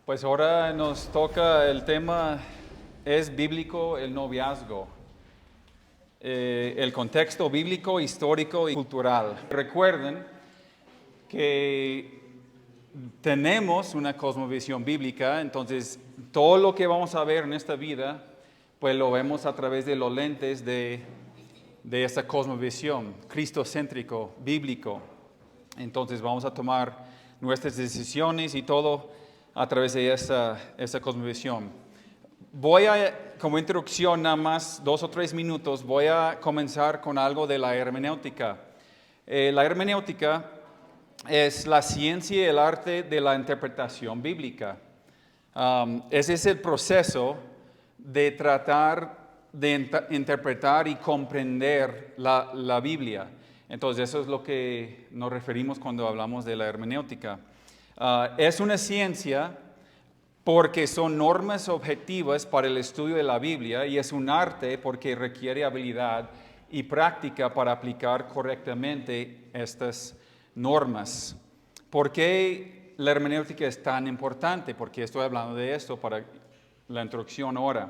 Pues ahora nos toca el tema, ¿es bíblico el noviazgo? El contexto bíblico, histórico y cultural. Recuerden que tenemos una cosmovisión bíblica, entonces todo lo que vamos a ver en esta vida, pues lo vemos a través de los lentes de esta cosmovisión, cristocéntrico, bíblico. Entonces vamos a tomar nuestras decisiones y todo a través de esa cosmovisión. Voy a, como introducción, nada más 2 o 3 minutos, voy a comenzar con algo de la hermenéutica. La hermenéutica es la ciencia y el arte de la interpretación bíblica. Ese es el proceso de tratar de interpretar y comprender la Biblia. Entonces, eso es lo que nos referimos cuando hablamos de la hermenéutica. Es una ciencia porque son normas objetivas para el estudio de la Biblia y es un arte porque requiere habilidad y práctica para aplicar correctamente estas normas. ¿Por qué la hermenéutica es tan importante? Porque estoy hablando de esto para la introducción ahora.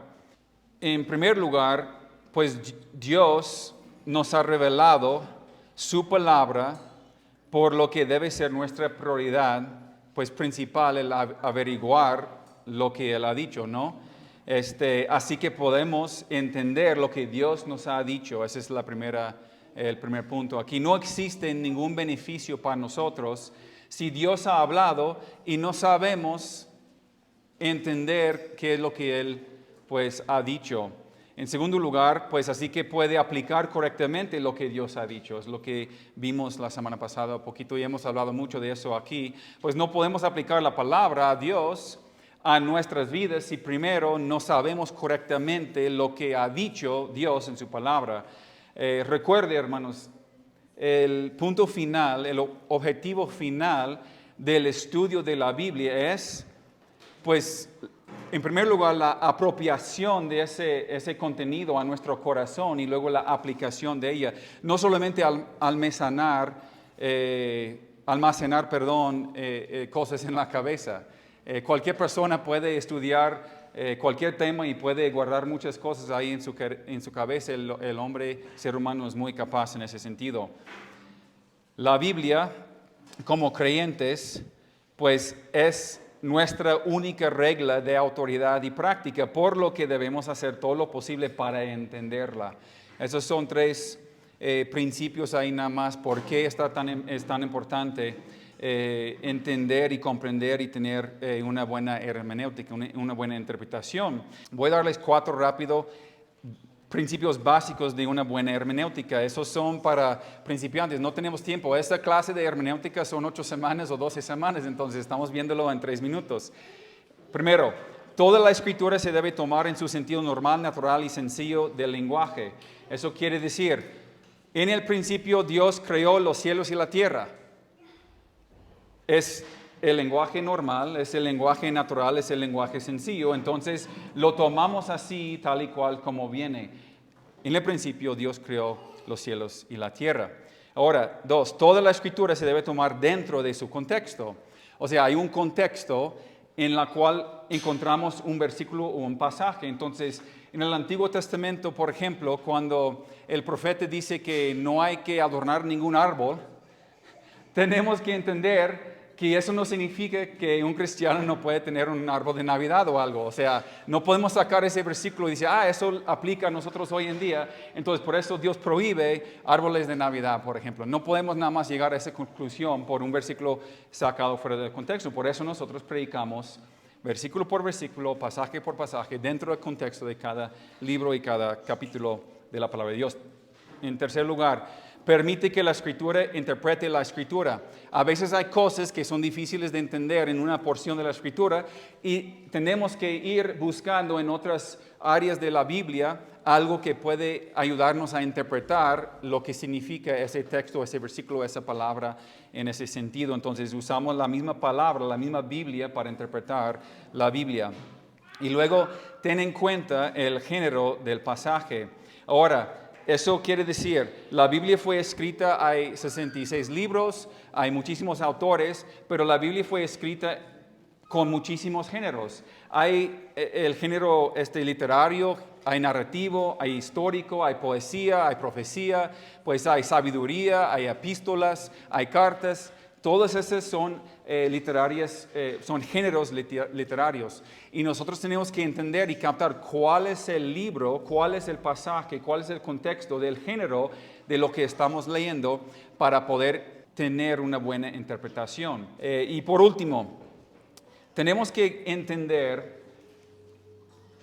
En primer lugar, pues Dios nos ha revelado su palabra, por lo que debe ser nuestra prioridad, pues principal, el averiguar lo que Él ha dicho, ¿no? Así que podemos entender lo que Dios nos ha dicho. Ese es el primer punto. Aquí no existe ningún beneficio para nosotros si Dios ha hablado y no sabemos entender qué es lo que Él pues ha dicho. En segundo lugar, pues así que puede aplicar correctamente lo que Dios ha dicho. Es lo que vimos la semana pasada un poquito y hemos hablado mucho de eso aquí. Pues no podemos aplicar la palabra a Dios a nuestras vidas si primero no sabemos correctamente lo que ha dicho Dios en su palabra. Recuerde, hermanos, el punto final, el objetivo final del estudio de la Biblia es, pues, en primer lugar, la apropiación de ese contenido a nuestro corazón y luego la aplicación de ella. No solamente almacenar cosas en la cabeza. Cualquier persona puede estudiar cualquier tema y puede guardar muchas cosas ahí en su cabeza. El hombre, ser humano, es muy capaz en ese sentido. La Biblia, como creyentes, pues es nuestra única regla de autoridad y práctica, por lo que debemos hacer todo lo posible para entenderla. Esos son 3 principios ahí nada más, por qué es tan importante entender y comprender y tener una buena hermenéutica, una buena interpretación. Voy a darles 4 rápido principios básicos de una buena hermenéutica. Esos son para principiantes. No tenemos tiempo. Esta clase de hermenéutica son 8 semanas o 12 semanas, entonces estamos viéndolo en 3 minutos. Primero, toda la escritura se debe tomar en su sentido normal, natural y sencillo del lenguaje. Eso quiere decir, en el principio Dios creó los cielos y la tierra. Es el lenguaje normal, es el lenguaje natural, es el lenguaje sencillo. Entonces lo tomamos así, tal y cual como viene. En el principio Dios creó los cielos y la tierra. Ahora, 2, toda la escritura se debe tomar dentro de su contexto. O sea, hay un contexto en el cual encontramos un versículo o un pasaje. Entonces, en el Antiguo Testamento, por ejemplo, cuando el profeta dice que no hay que adornar ningún árbol, tenemos que entender que eso no significa que un cristiano no puede tener un árbol de Navidad o algo. O sea, no podemos sacar ese versículo y decir, eso aplica a nosotros hoy en día. Entonces, por eso Dios prohíbe árboles de Navidad, por ejemplo. No podemos nada más llegar a esa conclusión por un versículo sacado fuera del contexto. Por eso nosotros predicamos versículo por versículo, pasaje por pasaje, dentro del contexto de cada libro y cada capítulo de la palabra de Dios. En tercer lugar, permite que la Escritura interprete la Escritura. A veces hay cosas que son difíciles de entender en una porción de la Escritura y tenemos que ir buscando en otras áreas de la Biblia algo que puede ayudarnos a interpretar lo que significa ese texto, ese versículo, esa palabra en ese sentido. Entonces usamos la misma palabra, la misma Biblia para interpretar la Biblia. Y luego ten en cuenta el género del pasaje. Ahora, eso quiere decir, la Biblia fue escrita, hay 66 libros, hay muchísimos autores, pero la Biblia fue escrita con muchísimos géneros. Hay el género literario, hay narrativo, hay histórico, hay poesía, hay profecía, pues hay sabiduría, hay epístolas, hay cartas. Todas esas son literarias, son géneros literarios. Y nosotros tenemos que entender y captar cuál es el libro, cuál es el pasaje, cuál es el contexto del género de lo que estamos leyendo para poder tener una buena interpretación. Y por último, tenemos que entender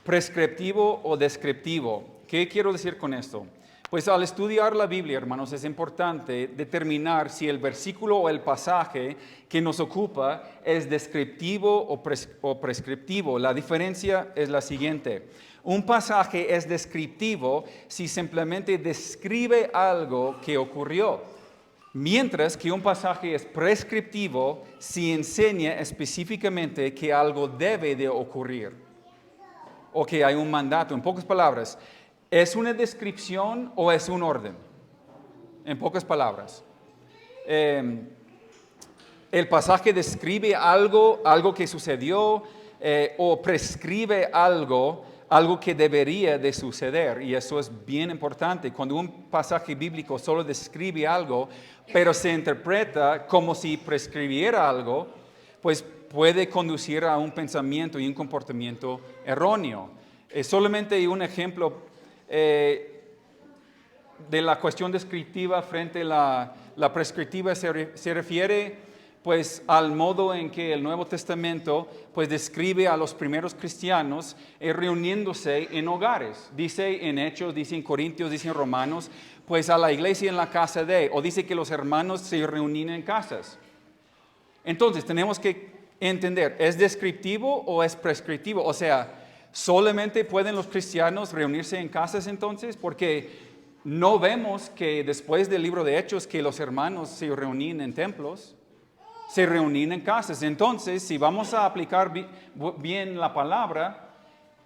prescriptivo o descriptivo. ¿Qué quiero decir con esto? Pues al estudiar la Biblia, hermanos, es importante determinar si el versículo o el pasaje que nos ocupa es descriptivo o prescriptivo. La diferencia es la siguiente. Un pasaje es descriptivo si simplemente describe algo que ocurrió, mientras que un pasaje es prescriptivo si enseña específicamente que algo debe de ocurrir o que hay un mandato. En pocas palabras, ¿es una descripción o es un orden? En pocas palabras. El pasaje describe algo que sucedió o prescribe algo que debería de suceder. Y eso es bien importante. Cuando un pasaje bíblico solo describe algo, pero se interpreta como si prescribiera algo, pues puede conducir a un pensamiento y un comportamiento erróneo. Solamente un ejemplo de la cuestión descriptiva frente a la prescriptiva se refiere pues al modo en que el Nuevo Testamento pues describe a los primeros cristianos reuniéndose en hogares. Dice en Hechos, dice en Corintios, dice en Romanos, pues a la iglesia en la casa de, o dice que los hermanos se reunían en casas. Entonces tenemos que entender, ¿es descriptivo o es prescriptivo? O sea, ¿solamente pueden los cristianos reunirse en casas entonces? Porque no vemos que después del libro de Hechos que los hermanos se reunían en templos, se reunían en casas. Entonces, si vamos a aplicar bien la palabra,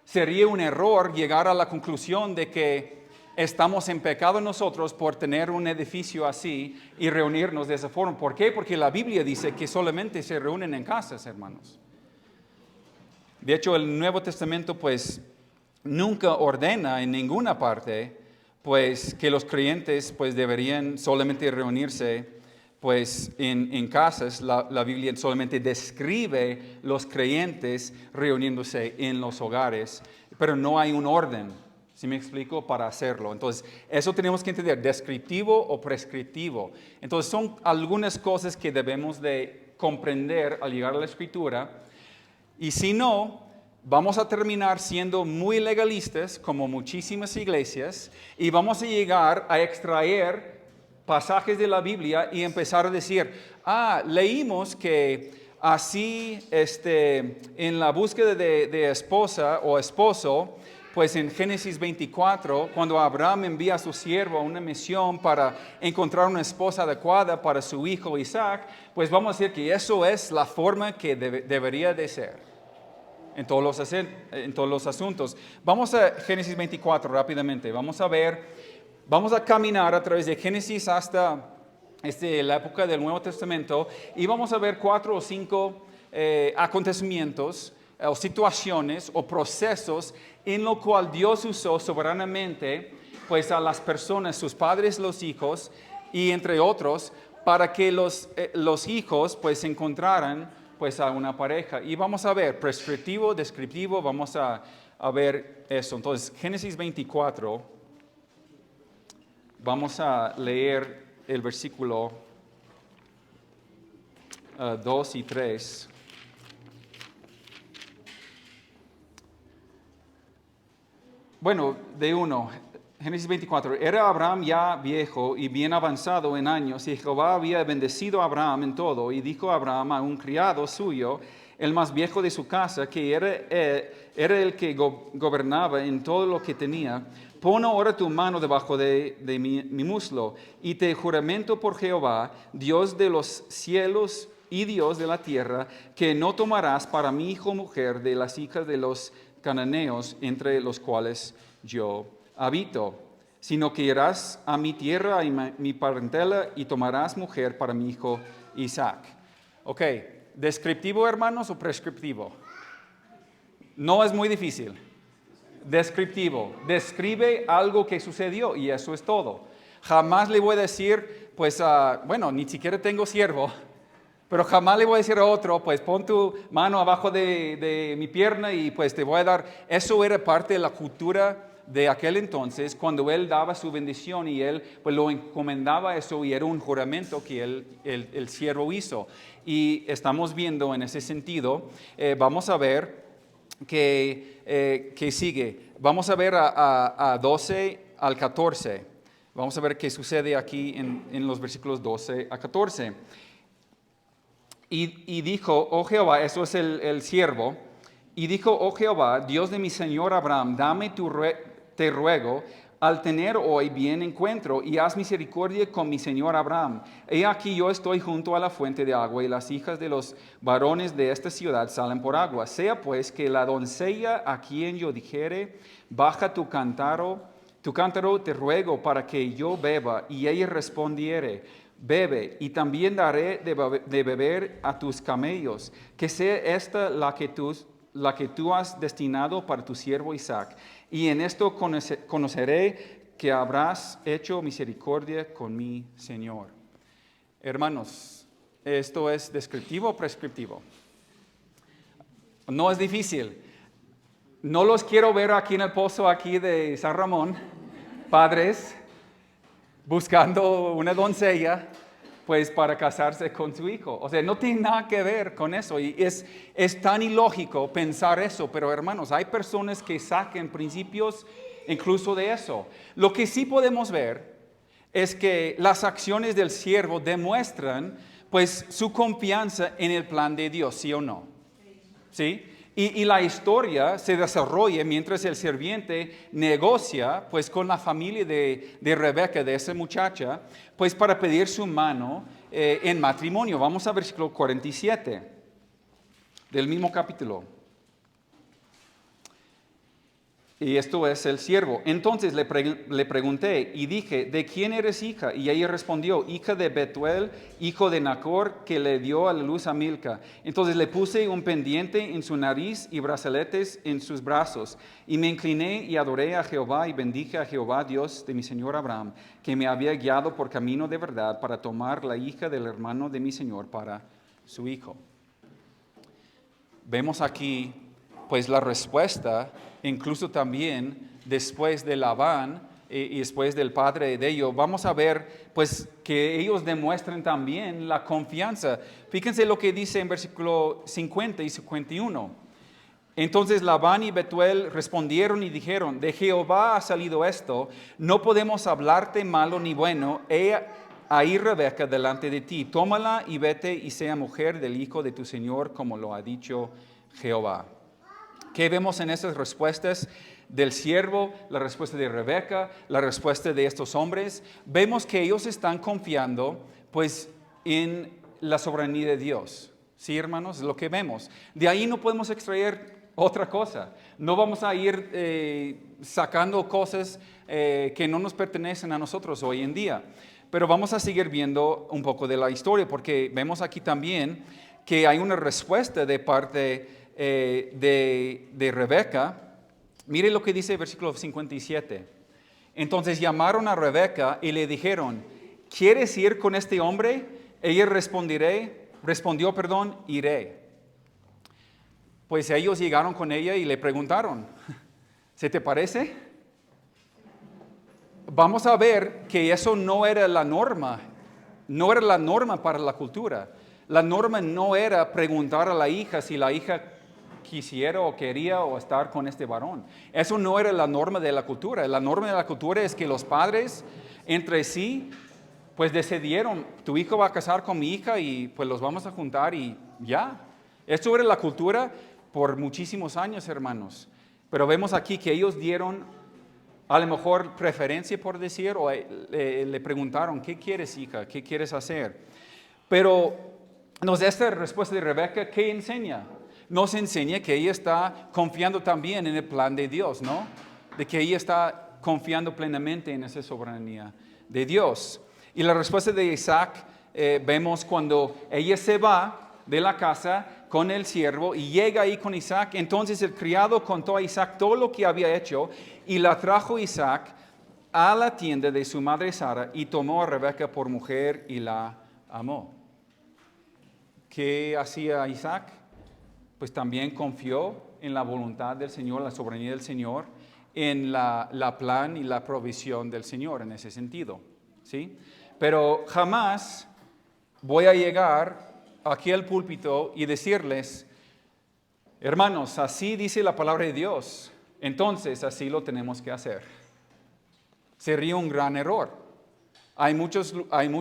sería un error llegar a la conclusión de que estamos en pecado nosotros por tener un edificio así y reunirnos de esa forma. ¿Por qué? Porque la Biblia dice que solamente se reúnen en casas, hermanos. De hecho, el Nuevo Testamento pues nunca ordena en ninguna parte pues que los creyentes pues deberían solamente reunirse pues en casas. La Biblia solamente describe los creyentes reuniéndose en los hogares, pero no hay un orden, ¿sí me explico?, para hacerlo. Entonces, eso tenemos que entender, descriptivo o prescriptivo. Entonces, son algunas cosas que debemos de comprender al llegar a la Escritura. Y si no, vamos a terminar siendo muy legalistas, como muchísimas iglesias, y vamos a llegar a extraer pasajes de la Biblia y empezar a decir, leímos que así en la búsqueda de esposa o esposo, pues en Génesis 24, cuando Abraham envía a su siervo a una misión para encontrar una esposa adecuada para su hijo Isaac, pues vamos a decir que eso es la forma que debería de ser en todos los asuntos. Vamos a Génesis 24 rápidamente, vamos a caminar a través de Génesis hasta la época del Nuevo Testamento y vamos a ver 4 o 5 acontecimientos o situaciones o procesos en lo cual Dios usó soberanamente pues a las personas, sus padres, los hijos y entre otros para que los hijos pues encontraran pues a una pareja. Y vamos a ver prescriptivo, descriptivo, vamos a ver eso. Entonces Génesis 24. Vamos a leer el versículo 2 y 3. Bueno, de 1, Génesis 24. Era Abraham ya viejo y bien avanzado en años, y Jehová había bendecido a Abraham en todo. Y dijo Abraham a un criado suyo, el más viejo de su casa, que era el que gobernaba en todo lo que tenía: pon ahora tu mano debajo de mi muslo, y te juramento por Jehová, Dios de los cielos y Dios de la tierra, que no tomarás para mi hijo mujer de las hijas de los cananeos, entre los cuales yo habito, sino que irás a mi tierra y mi parentela y tomarás mujer para mi hijo Isaac. Ok, ¿Descriptivo, hermanos, o prescriptivo? No es muy difícil. Descriptivo. Describe algo que sucedió y eso es todo. Jamás le voy a decir, pues, bueno, ni siquiera tengo siervo, pero jamás le voy a decir a otro, pues pon tu mano abajo de mi pierna y pues te voy a dar. Eso era parte de la cultura de aquel entonces, cuando él daba su bendición y él pues lo encomendaba eso y era un juramento que el siervo hizo. Y estamos viendo en ese sentido, vamos a ver que sigue. Vamos a ver a 12 al 14. Vamos a ver qué sucede aquí en los versículos 12 a 14. Y dijo, oh Jehová, eso es el siervo, y dijo, oh Jehová, Dios de mi señor Abraham, dame te ruego, al tener hoy bien encuentro, y haz misericordia con mi señor Abraham. He aquí yo estoy junto a la fuente de agua, y las hijas de los varones de esta ciudad salen por agua. Sea pues que la doncella a quien yo dijere, baja tu cántaro te ruego para que yo beba, y ella respondiere, bebe, y también daré de beber a tus camellos, que sea esta la que tú has destinado para tu siervo Isaac. Y en esto conoceré que habrás hecho misericordia con mi Señor. Hermanos, ¿esto es descriptivo o prescriptivo? No es difícil. No los quiero ver aquí en el pozo aquí de San Ramón, padres, buscando una doncella, pues para casarse con su hijo. O sea, no tiene nada que ver con eso. Y es tan ilógico pensar eso. Pero hermanos, hay personas que sacan principios incluso de eso. Lo que sí podemos ver es que las acciones del siervo demuestran pues su confianza en el plan de Dios, ¿sí o no? ¿Sí? Y la historia se desarrolla mientras el sirviente negocia pues con la familia de Rebeca, de esa muchacha, pues para pedir su mano en matrimonio. Vamos a versículo 47 del mismo capítulo. Y esto es el siervo. Entonces le pregunté y dije, ¿de quién eres hija? Y ella respondió, hija de Betuel, hijo de Nacor, que le dio a la luz a Milca. Entonces le puse un pendiente en su nariz y brazaletes en sus brazos. Y me incliné y adoré a Jehová y bendije a Jehová, Dios de mi señor Abraham, que me había guiado por camino de verdad para tomar la hija del hermano de mi señor para su hijo. Vemos aquí pues la respuesta, incluso también después de Labán y después del padre de ellos, vamos a ver pues que ellos demuestran también la confianza. Fíjense lo que dice en versículo 50 y 51. Entonces Labán y Betuel respondieron y dijeron, de Jehová ha salido esto, no podemos hablarte malo ni bueno, he ahí Rebeca delante de ti, tómala y vete y sea mujer del hijo de tu señor, como lo ha dicho Jehová. ¿Qué vemos en estas respuestas del siervo, la respuesta de Rebeca, la respuesta de estos hombres? Vemos que ellos están confiando pues en la soberanía de Dios. ¿Sí, hermanos? Es lo que vemos. De ahí no podemos extraer otra cosa. No vamos a ir sacando cosas que no nos pertenecen a nosotros hoy en día. Pero vamos a seguir viendo un poco de la historia porque vemos aquí también que hay una respuesta de parte de Rebeca. Mire lo que dice el versículo 57. Entonces llamaron a Rebeca y le dijeron, ¿quieres ir con este hombre? Ella respondió, iré. Pues ellos llegaron con ella y le preguntaron, ¿se te parece? Vamos a ver que eso no era la norma, no era la norma para la cultura. La norma no era preguntar a la hija si la hija quisiera o quería o estar con este varón. Eso no era la norma de la cultura. La norma de la cultura es que los padres entre sí pues decidieron, tu hijo va a casar con mi hija y pues los vamos a juntar y ya. Esto era la cultura por muchísimos años, hermanos. Pero vemos aquí que ellos dieron a lo mejor preferencia por decir o le preguntaron, ¿qué quieres, hija? ¿Qué quieres hacer? Pero esta respuesta de Rebeca, ¿qué enseña? Nos enseña que ella está confiando también en el plan de Dios, ¿no? De que ella está confiando plenamente en esa soberanía de Dios. Y la respuesta de Isaac, vemos cuando ella se va, de la casa con el siervo y llega ahí con Isaac. Entonces el criado contó a Isaac todo lo que había hecho y la trajo Isaac a la tienda de su madre Sara y tomó a Rebeca por mujer y la amó. ¿Qué hacía Isaac? Pues también confió en la voluntad del Señor, la soberanía del Señor, en la plan y la provisión del Señor en ese sentido, ¿sí? Pero jamás voy a llegar aquí al púlpito y decirles, hermanos, así dice la palabra de Dios, entonces así lo tenemos que hacer. Sería un gran error. Hay muchos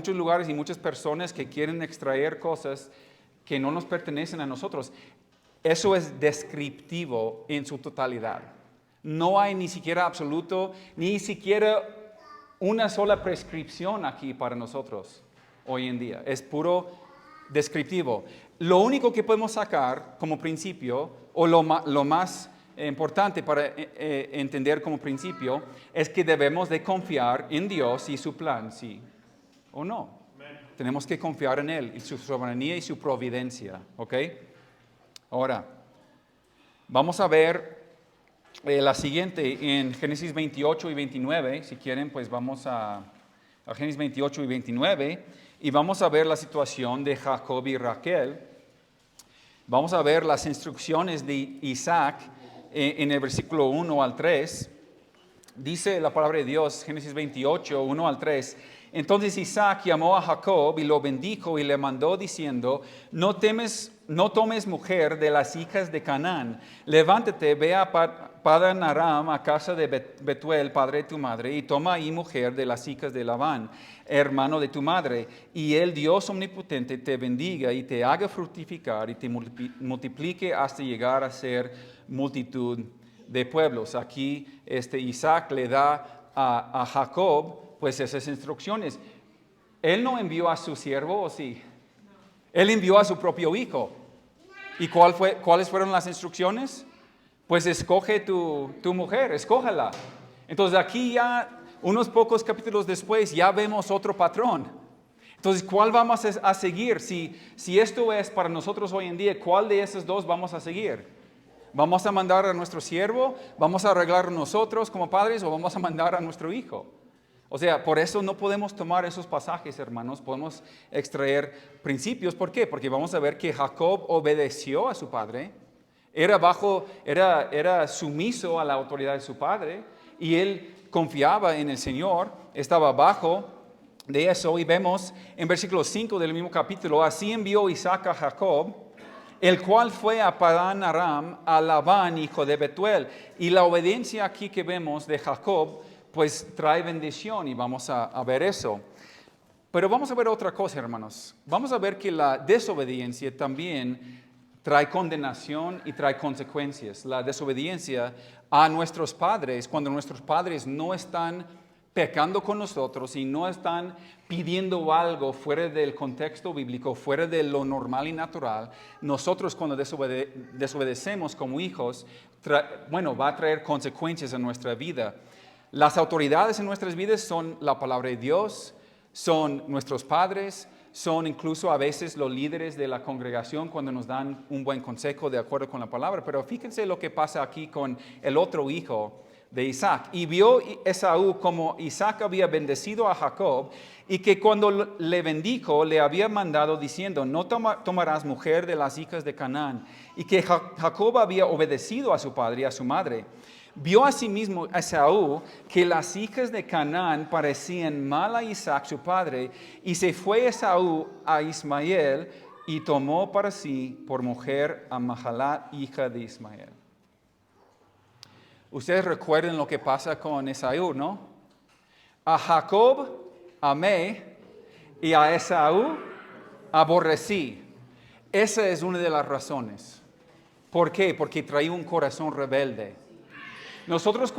lugares y muchas personas que quieren extraer cosas que no nos pertenecen a nosotros. Eso es descriptivo en su totalidad. No hay ni siquiera absoluto, ni siquiera una sola prescripción aquí para nosotros hoy en día. Es puro descriptivo. Lo único que podemos sacar como principio, o lo más importante para entender como principio, es que debemos de confiar en Dios y su plan, sí o no. Tenemos que confiar en Él, y su soberanía y su providencia, ¿ok? Ahora, vamos a ver la siguiente en Génesis 28 y 29. Si quieren, pues vamos a Génesis 28 y 29 y vamos a ver la situación de Jacob y Raquel. Vamos a ver las instrucciones de Isaac en el versículo 1 al 3. Dice la palabra de Dios, Génesis 28, 1 al 3. Entonces Isaac llamó a Jacob y lo bendijo y le mandó diciendo, no tomes mujer de las hijas de Canaán. Levántate, ve a Padan Aram, a casa de Betuel, padre de tu madre, y toma ahí mujer de las hijas de Labán, hermano de tu madre. Y el Dios omnipotente te bendiga y te haga fructificar y te multiplique hasta llegar a ser multitud de pueblos. Aquí Isaac le da a Jacob pues esas instrucciones. Él no envió a su siervo, ¿o sí? Él envió a su propio hijo. ¿Y cuáles fueron las instrucciones? Pues escoge tu mujer, escójala. Entonces aquí ya, unos pocos capítulos después, ya vemos otro patrón. Entonces, ¿cuál vamos a seguir? Si esto es para nosotros hoy en día, ¿cuál de esos dos vamos a seguir? ¿Vamos a mandar a nuestro siervo? ¿Vamos a arreglar nosotros como padres o vamos a mandar a nuestro hijo? O sea, por eso no podemos tomar esos pasajes, hermanos. Podemos extraer principios. ¿Por qué? Porque vamos a ver que Jacob obedeció a su padre. Era sumiso a la autoridad de su padre. Y él confiaba en el Señor. Estaba bajo de eso. Y vemos en versículo 5 del mismo capítulo. Así envió Isaac a Jacob, el cual fue a Padan Aram, a Labán, hijo de Betuel. Y la obediencia aquí que vemos de Jacob, pues trae bendición y vamos a ver eso. Pero vamos a ver otra cosa, hermanos. Vamos a ver que la desobediencia también trae condenación y trae consecuencias. La desobediencia a nuestros padres, cuando nuestros padres no están pecando con nosotros y no están pidiendo algo fuera del contexto bíblico, fuera de lo normal y natural, nosotros cuando desobedecemos como hijos, va a traer consecuencias en nuestra vida. Las autoridades en nuestras vidas son la palabra de Dios, son nuestros padres, son incluso a veces los líderes de la congregación cuando nos dan un buen consejo de acuerdo con la palabra. Pero fíjense lo que pasa aquí con el otro hijo de Isaac. Y vio Esaú como Isaac había bendecido a Jacob y que cuando le bendijo le había mandado diciendo, no tomarás mujer de las hijas de Canaán. Y que Jacob había obedecido a su padre y a su madre. Vio asimismo Esaú que las hijas de Canaán parecían mal a Isaac su padre, y se fue Esaú a Ismael y tomó para sí por mujer a Mahalat, hija de Ismael. Ustedes recuerden lo que pasa con Esaú, ¿no? A Jacob amé y a Esaú aborrecí. Esa es una de las razones. ¿Por qué? Porque traía un corazón rebelde. Nosotros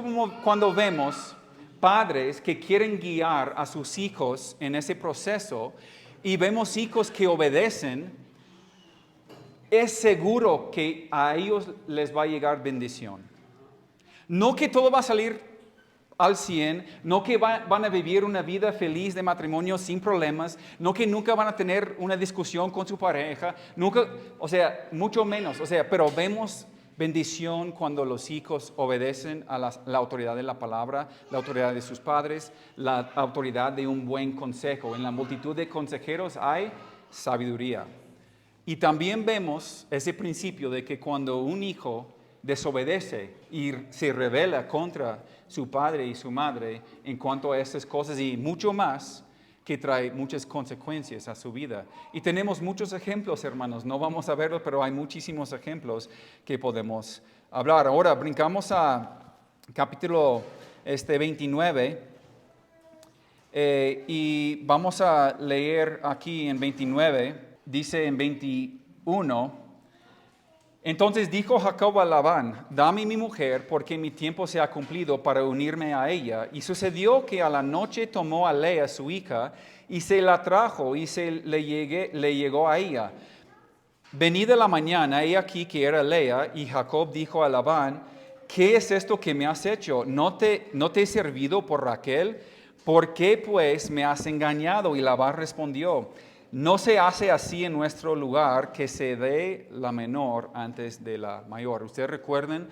cuando vemos padres que quieren guiar a sus hijos en ese proceso y vemos hijos que obedecen, es seguro que a ellos les va a llegar bendición. No que todo va a salir al 100, no que van a vivir una vida feliz de matrimonio sin problemas, no que nunca van a tener una discusión con su pareja, nunca, o sea, mucho menos, o sea, pero vemos bendición cuando los hijos obedecen a la autoridad de la palabra, la autoridad de sus padres, la autoridad de un buen consejo. En la multitud de consejeros hay sabiduría. Y también vemos ese principio de que cuando un hijo desobedece y se rebela contra su padre y su madre en cuanto a estas cosas y mucho más, que trae muchas consecuencias a su vida. Y tenemos muchos ejemplos, hermanos, no vamos a verlos, pero hay muchísimos ejemplos que podemos hablar. Ahora brincamos a capítulo 29 y vamos a leer aquí en 29, dice en 21, entonces dijo Jacob a Labán, dame mi mujer porque mi tiempo se ha cumplido para unirme a ella. Y sucedió que a la noche tomó a Lea su hija y se la trajo y le llegó a ella. Venida la mañana, he aquí que era Lea, y Jacob dijo a Labán, ¿qué es esto que me has hecho? ¿No te he servido por Raquel? ¿Por qué pues me has engañado? Y Labán respondió, no se hace así en nuestro lugar que se dé la menor antes de la mayor. Ustedes recuerden,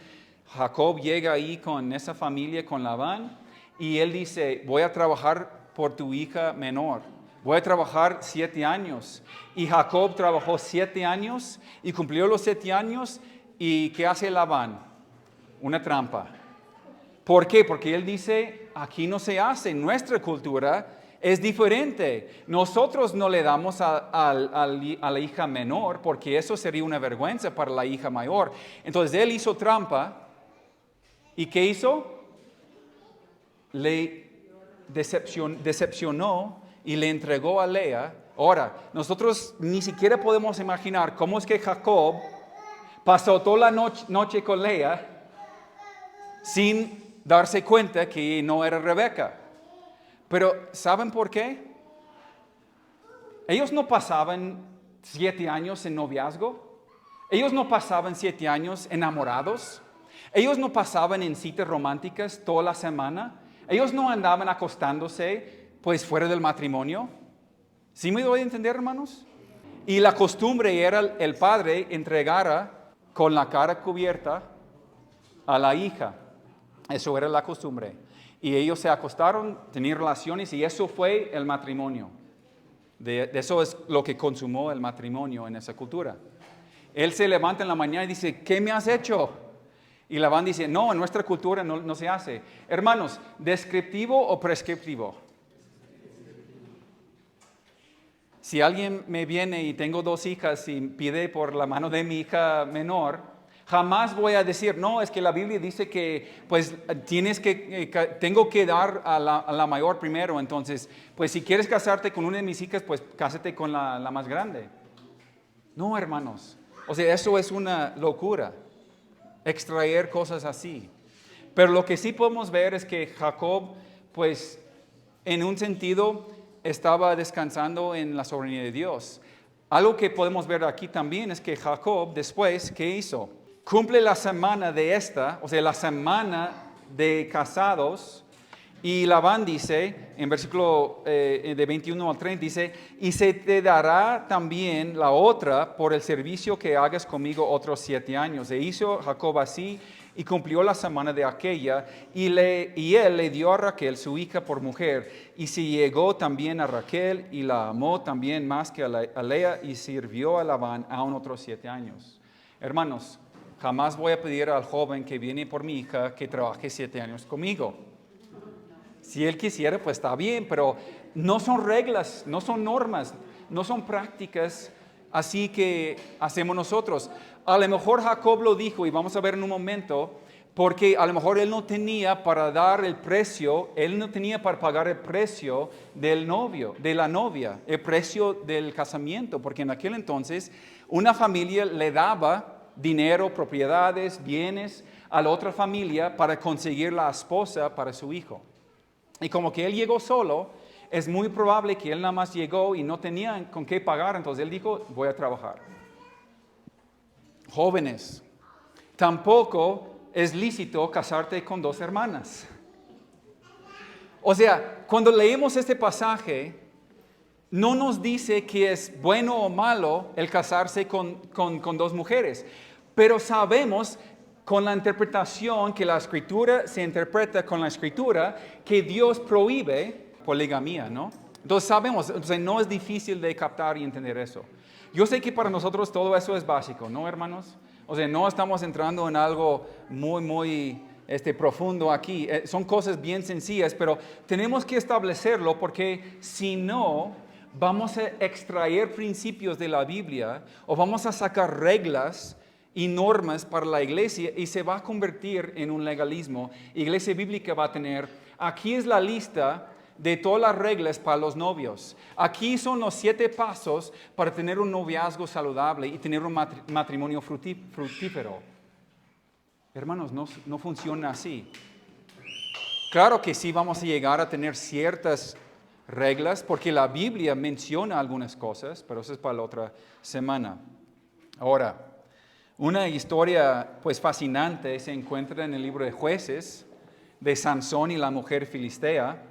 Jacob llega ahí con esa familia, con Labán, y él dice, voy a trabajar por tu hija menor. Voy a trabajar 7 años. Y Jacob trabajó 7 años y cumplió los 7 años. ¿Y qué hace Labán? Una trampa. ¿Por qué? Porque él dice, aquí no se hace, en nuestra cultura es diferente. Nosotros no le damos a la hija menor porque eso sería una vergüenza para la hija mayor. Entonces él hizo trampa. ¿Y qué hizo? Le decepcionó y le entregó a Lea. Ahora, nosotros ni siquiera podemos imaginar cómo es que Jacob pasó toda la noche con Lea sin darse cuenta que no era Rebeca. Pero ¿saben por qué? Ellos no pasaban 7 años en noviazgo. Ellos no pasaban 7 años enamorados. Ellos no pasaban en citas románticas toda la semana. Ellos no andaban acostándose pues fuera del matrimonio. ¿Sí me doy a entender, hermanos? Y la costumbre era el padre entregara con la cara cubierta a la hija. Eso era la costumbre. Y ellos se acostaron, tenían relaciones y eso fue el matrimonio. De eso es lo que consumó el matrimonio en esa cultura. Él se levanta en la mañana y dice, ¿qué me has hecho? Y Labán dice, no, en nuestra cultura no se hace. Hermanos, ¿descriptivo o prescriptivo? Si alguien me viene y tengo 2 hijas y pide por la mano de mi hija menor, jamás voy a decir, no, es que la Biblia dice que pues tengo que dar a la mayor primero, entonces, pues si quieres casarte con una de mis hijas, pues cásate con la más grande. No, hermanos, o sea, eso es una locura, extraer cosas así. Pero lo que sí podemos ver es que Jacob, pues, en un sentido, estaba descansando en la soberanía de Dios. Algo que podemos ver aquí también es que Jacob después, ¿qué hizo? Cumple la semana de esta, o sea, la semana de casados, y Labán dice, en versículo de 21 al 30, dice, y se te dará también la otra por el servicio que hagas conmigo otros 7 años. E hizo Jacob así, y cumplió la semana de aquella, y él le dio a Raquel su hija por mujer, y se llegó también a Raquel, y la amó también más que a Lea, y sirvió a Labán aún otros 7 años. Hermanos, jamás voy a pedir al joven que viene por mi hija que trabaje 7 años conmigo. Si él quisiera, pues está bien, pero no son reglas, no son normas, no son prácticas así que hacemos nosotros. A lo mejor Jacob lo dijo, y vamos a ver en un momento, porque a lo mejor él no tenía para dar el precio, él no tenía para pagar el precio del novio, de la novia, el precio del casamiento, porque en aquel entonces una familia le daba dinero, propiedades, bienes a la otra familia para conseguir la esposa para su hijo. Y como que él llegó solo, es muy probable que él nada más llegó y no tenía con qué pagar, entonces él dijo, voy a trabajar. Jóvenes, tampoco es lícito casarte con 2 hermanas. O sea, cuando leemos este pasaje, no nos dice que es bueno o malo el casarse con dos mujeres, pero sabemos con la interpretación que la Escritura se interpreta con la Escritura que Dios prohíbe poligamía, ¿no? Entonces sabemos, entonces no es difícil de captar y entender eso. Yo sé que para nosotros todo eso es básico, ¿no, hermanos? O sea, no estamos entrando en algo muy profundo aquí. Son cosas bien sencillas, pero tenemos que establecerlo porque si no, vamos a extraer principios de la Biblia o vamos a sacar reglas y normas para la iglesia y se va a convertir en un legalismo. Iglesia bíblica va a tener, aquí es la lista de todas las reglas para los novios. Aquí son los 7 pasos para tener un noviazgo saludable y tener un matrimonio fructífero. Hermanos, no funciona así. Claro que sí vamos a llegar a tener ciertas reglas porque la Biblia menciona algunas cosas, pero eso es para la otra semana. Ahora, una historia pues fascinante se encuentra en el libro de Jueces de Sansón y la mujer filistea.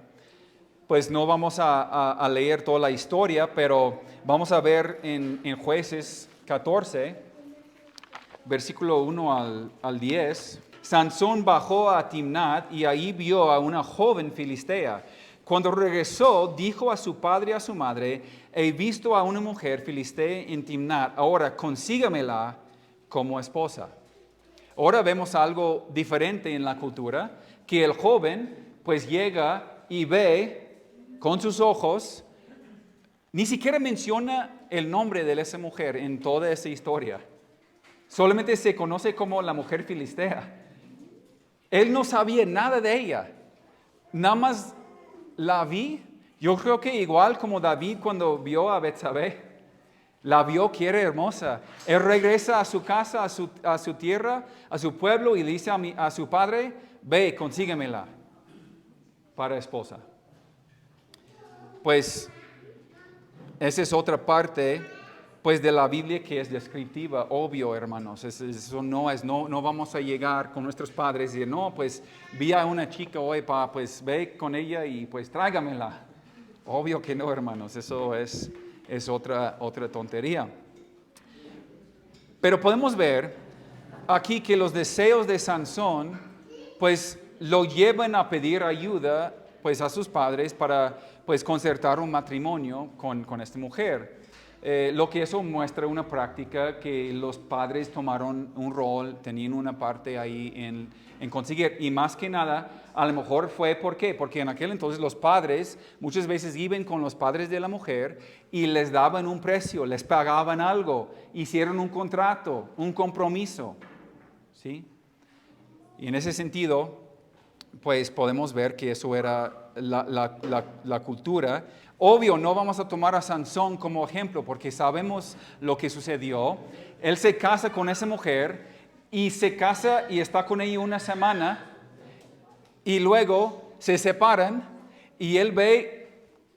Pues no vamos a leer toda la historia, pero vamos a ver en Jueces 14, versículo 1 al 10. Sansón bajó a Timnat y ahí vio a una joven filistea. Cuando regresó, dijo a su padre y a su madre: he visto a una mujer filistea en Timnat, ahora consígamela como esposa. Ahora vemos algo diferente en la cultura, que el joven pues llega y ve con sus ojos, ni siquiera menciona el nombre de esa mujer en toda esa historia. Solamente se conoce como la mujer filistea. Él no sabía nada de ella. Nada más la vi. Yo creo que igual como David cuando vio a Betsabé, la vio que era hermosa. Él regresa a su casa, a su tierra, a su pueblo y le dice a su padre: ve, consíguemela para esposa. Pues esa es otra parte pues de la Biblia que es descriptiva, obvio, hermanos. Eso no vamos a llegar con nuestros padres y decir: no, pues vi a una chica hoy, pues ve con ella y pues tráigamela. Obvio que no, hermanos, eso es otra tontería. Pero podemos ver aquí que los deseos de Sansón pues lo llevan a pedir ayuda pues a sus padres para pues concertar un matrimonio con esta mujer. Lo que eso muestra una práctica que los padres tomaron un rol, tenían una parte ahí en conseguir. Y más que nada, a lo mejor fue ¿por qué? Porque en aquel entonces los padres muchas veces iban con los padres de la mujer y les daban un precio, les pagaban algo, hicieron un contrato, un compromiso. ¿Sí? Y en ese sentido, pues podemos ver que eso era la cultura. Obvio, no vamos a tomar a Sansón como ejemplo porque sabemos lo que sucedió. Él se casa con esa mujer y se casa y está con ella una semana y luego se separan y él ve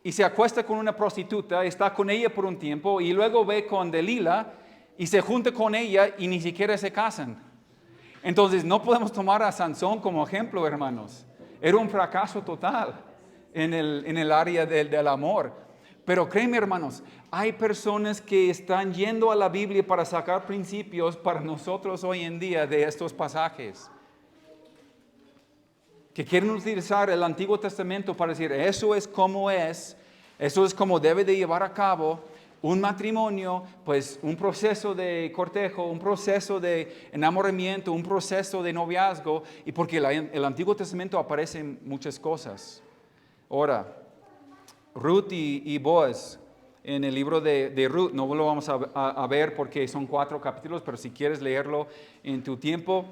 y se acuesta con una prostituta, está con ella por un tiempo y luego ve con Delila y se junta con ella y ni siquiera se casan. Entonces no podemos tomar a Sansón como ejemplo, hermanos. Era un fracaso total en el área del amor. Pero créeme, hermanos, hay personas que están yendo a la Biblia para sacar principios para nosotros hoy en día de estos pasajes. Que quieren utilizar el Antiguo Testamento para decir: eso es como debe de llevar a cabo un matrimonio, pues un proceso de cortejo, un proceso de enamoramiento, un proceso de noviazgo, y porque el Antiguo Testamento aparecen muchas cosas. Ahora, Ruth y Boaz, en el libro de Ruth, no lo vamos a ver porque son 4 capítulos, pero si quieres leerlo en tu tiempo,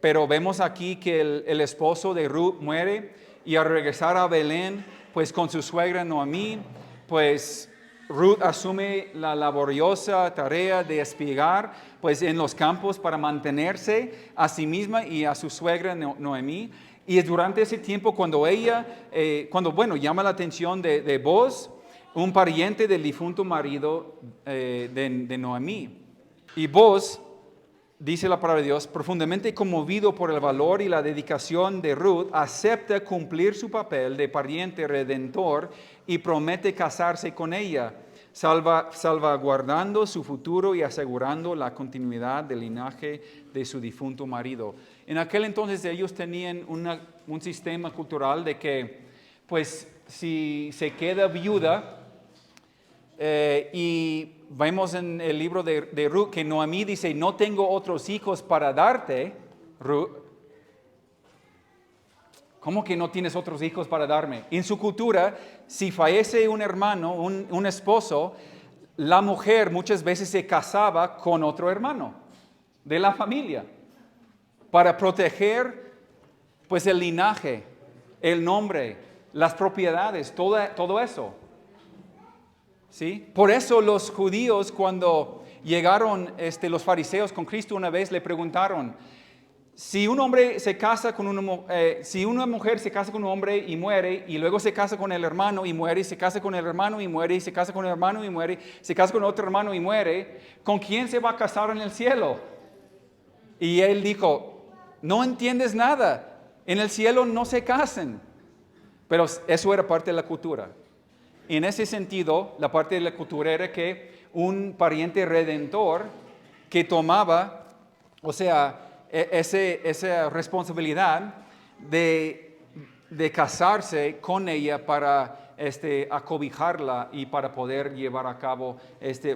pero vemos aquí que el esposo de Ruth muere y al regresar a Belén, pues con su suegra Noemí, pues Ruth asume la laboriosa tarea de espigar pues en los campos para mantenerse a sí misma y a su suegra Noemí. Y es durante ese tiempo cuando llama la atención de Boaz, un pariente del difunto marido de Noemí. Y Boaz dice la palabra de Dios, profundamente conmovido por el valor y la dedicación de Ruth, acepta cumplir su papel de pariente redentor y promete casarse con ella, salvaguardando su futuro y asegurando la continuidad del linaje de su difunto marido. En aquel entonces ellos tenían un sistema cultural de que, pues, si se queda viuda, y vemos en el libro de Ruth que Noemí dice, no tengo otros hijos para darte, Ruth. ¿Cómo que no tienes otros hijos para darme? En su cultura, si fallece un hermano, un esposo, la mujer muchas veces se casaba con otro hermano de la familia para proteger, pues, el linaje, el nombre, las propiedades, todo eso. ¿Sí? Por eso los judíos, cuando llegaron los fariseos con Cristo una vez, le preguntaron, si un hombre se casa con si una mujer se casa con un hombre y muere, y luego se casa con el hermano y muere, y se casa con el hermano y muere, y se casa con el hermano y muere, se casa con otro hermano y muere, ¿con quién se va a casar en el cielo? Y él dijo, no entiendes nada, en el cielo no se casan. Pero eso era parte de la cultura. En ese sentido, la parte de la cultura era que un pariente redentor que tomaba, o sea, esa responsabilidad de casarse con ella para acobijarla y para poder llevar a cabo,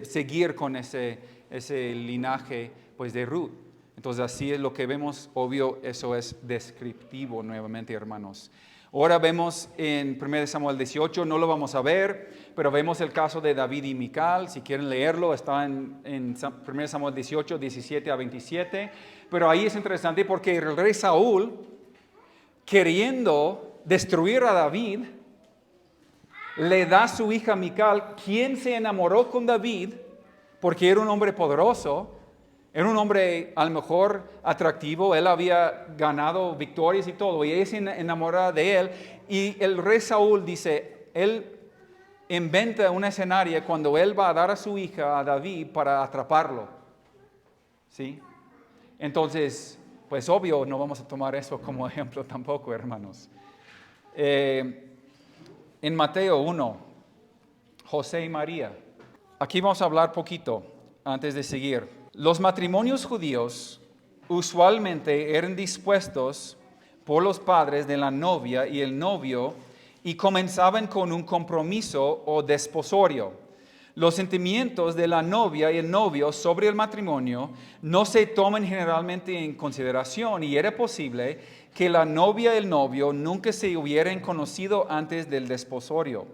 seguir con ese linaje, pues, de Ruth. Entonces así es lo que vemos, obvio, eso es descriptivo nuevamente, hermanos. Ahora vemos en 1 Samuel 18, no lo vamos a ver, pero vemos el caso de David y Mical. Si quieren leerlo, está en 1 Samuel 18, 17 a 27. Pero ahí es interesante porque el rey Saúl, queriendo destruir a David, le da a su hija Mical, quien se enamoró con David porque era un hombre poderoso. Era un hombre a lo mejor atractivo, él había ganado victorias y todo, y ella se enamora de él. Y el rey Saúl dice, él inventa un escenario cuando él va a dar a su hija a David para atraparlo. ¿Sí? Entonces, pues obvio, no vamos a tomar eso como ejemplo tampoco, hermanos. En Mateo 1, José y María. Aquí vamos a hablar poquito antes de seguir. Los matrimonios judíos usualmente eran dispuestos por los padres de la novia y el novio y comenzaban con un compromiso o desposorio. Los sentimientos de la novia y el novio sobre el matrimonio no se toman generalmente en consideración y era posible que la novia y el novio nunca se hubieran conocido antes del desposorio.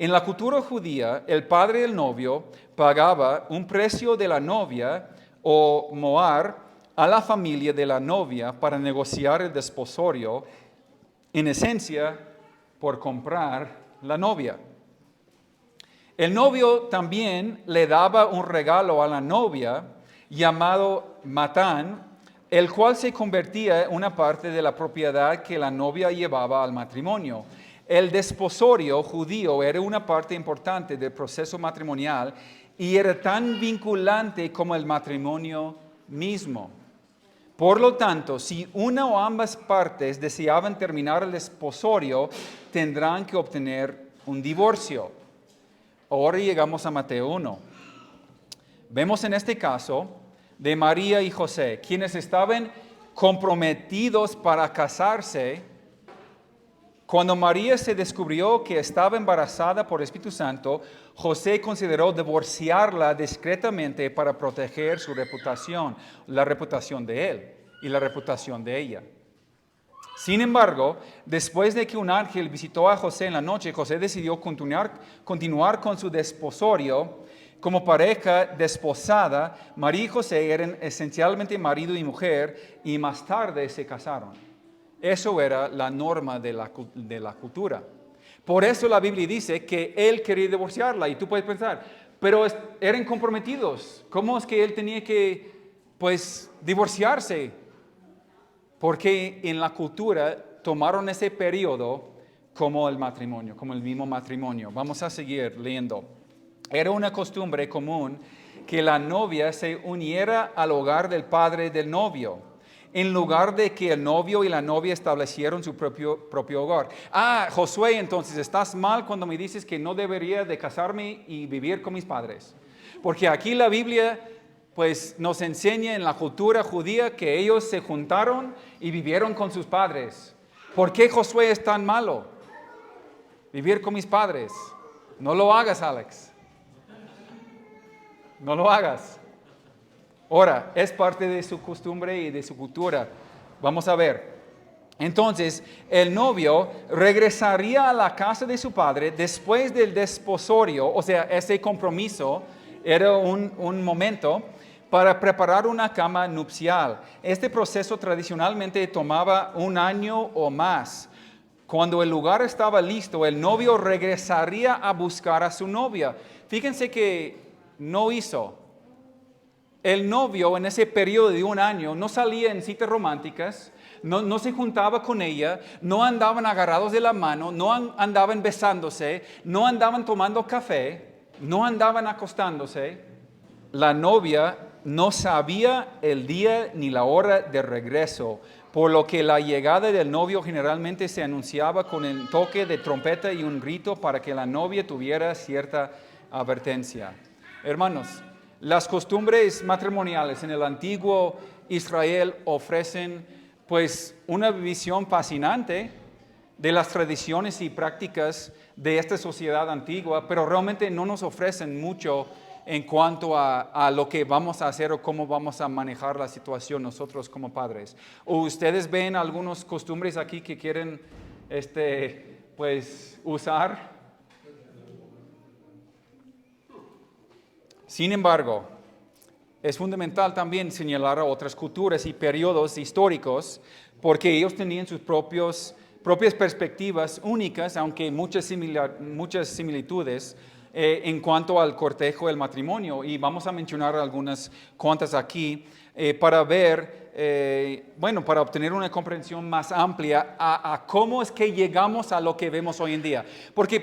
En la cultura judía, el padre del novio pagaba un precio de la novia o mohar a la familia de la novia para negociar el desposorio, en esencia, por comprar la novia. El novio también le daba un regalo a la novia llamado matán, el cual se convertía en una parte de la propiedad que la novia llevaba al matrimonio. El desposorio judío era una parte importante del proceso matrimonial y era tan vinculante como el matrimonio mismo. Por lo tanto, si una o ambas partes deseaban terminar el desposorio, tendrán que obtener un divorcio. Ahora llegamos a Mateo 1. Vemos en este caso de María y José, quienes estaban comprometidos para casarse. Cuando María se descubrió que estaba embarazada por el Espíritu Santo, José consideró divorciarla discretamente para proteger su reputación, la reputación de él y la reputación de ella. Sin embargo, después de que un ángel visitó a José en la noche, José decidió continuar con su desposorio. Como pareja desposada, María y José eran esencialmente marido y mujer y más tarde se casaron. Eso era la norma de la cultura. Por eso la Biblia dice que él quería divorciarla. Y tú puedes pensar, pero eran comprometidos. ¿Cómo es que él tenía que, pues, divorciarse? Porque en la cultura tomaron ese periodo como el matrimonio, como el mismo matrimonio. Vamos a seguir leyendo. Era una costumbre común que la novia se uniera al hogar del padre del novio, en lugar de que el novio y la novia establecieran su propio hogar. Josué, entonces estás mal cuando me dices que no debería de casarme y vivir con mis padres. Porque aquí la Biblia pues nos enseña en la cultura judía que ellos se juntaron y vivieron con sus padres. ¿Por qué Josué es tan malo? Vivir con mis padres. No lo hagas, Alex. No lo hagas. Ahora, es parte de su costumbre y de su cultura. Vamos a ver. Entonces, el novio regresaría a la casa de su padre después del desposorio, o sea, ese compromiso era un momento para preparar una cama nupcial. Este proceso tradicionalmente tomaba 1 año o más. Cuando el lugar estaba listo, el novio regresaría a buscar a su novia. Fíjense que no hizo. El novio en ese periodo de 1 año no salía en citas románticas, no se juntaba con ella, no andaban agarrados de la mano, no andaban besándose, no andaban tomando café, no andaban acostándose. La novia no sabía el día ni la hora de regreso, por lo que la llegada del novio generalmente se anunciaba con el toque de trompeta y un grito para que la novia tuviera cierta advertencia. Hermanos, las costumbres matrimoniales en el antiguo Israel ofrecen pues una visión fascinante de las tradiciones y prácticas de esta sociedad antigua, pero realmente no nos ofrecen mucho en cuanto a lo que vamos a hacer o cómo vamos a manejar la situación nosotros como padres. ¿O ustedes ven algunas costumbres aquí que quieren pues usar? Sin embargo, es fundamental también señalar a otras culturas y periodos históricos porque ellos tenían sus propias perspectivas únicas, aunque muchas similitudes en cuanto al cortejo, el matrimonio. Y vamos a mencionar algunas cuantas aquí para ver, para obtener una comprensión más amplia a cómo es que llegamos a lo que vemos hoy en día. Porque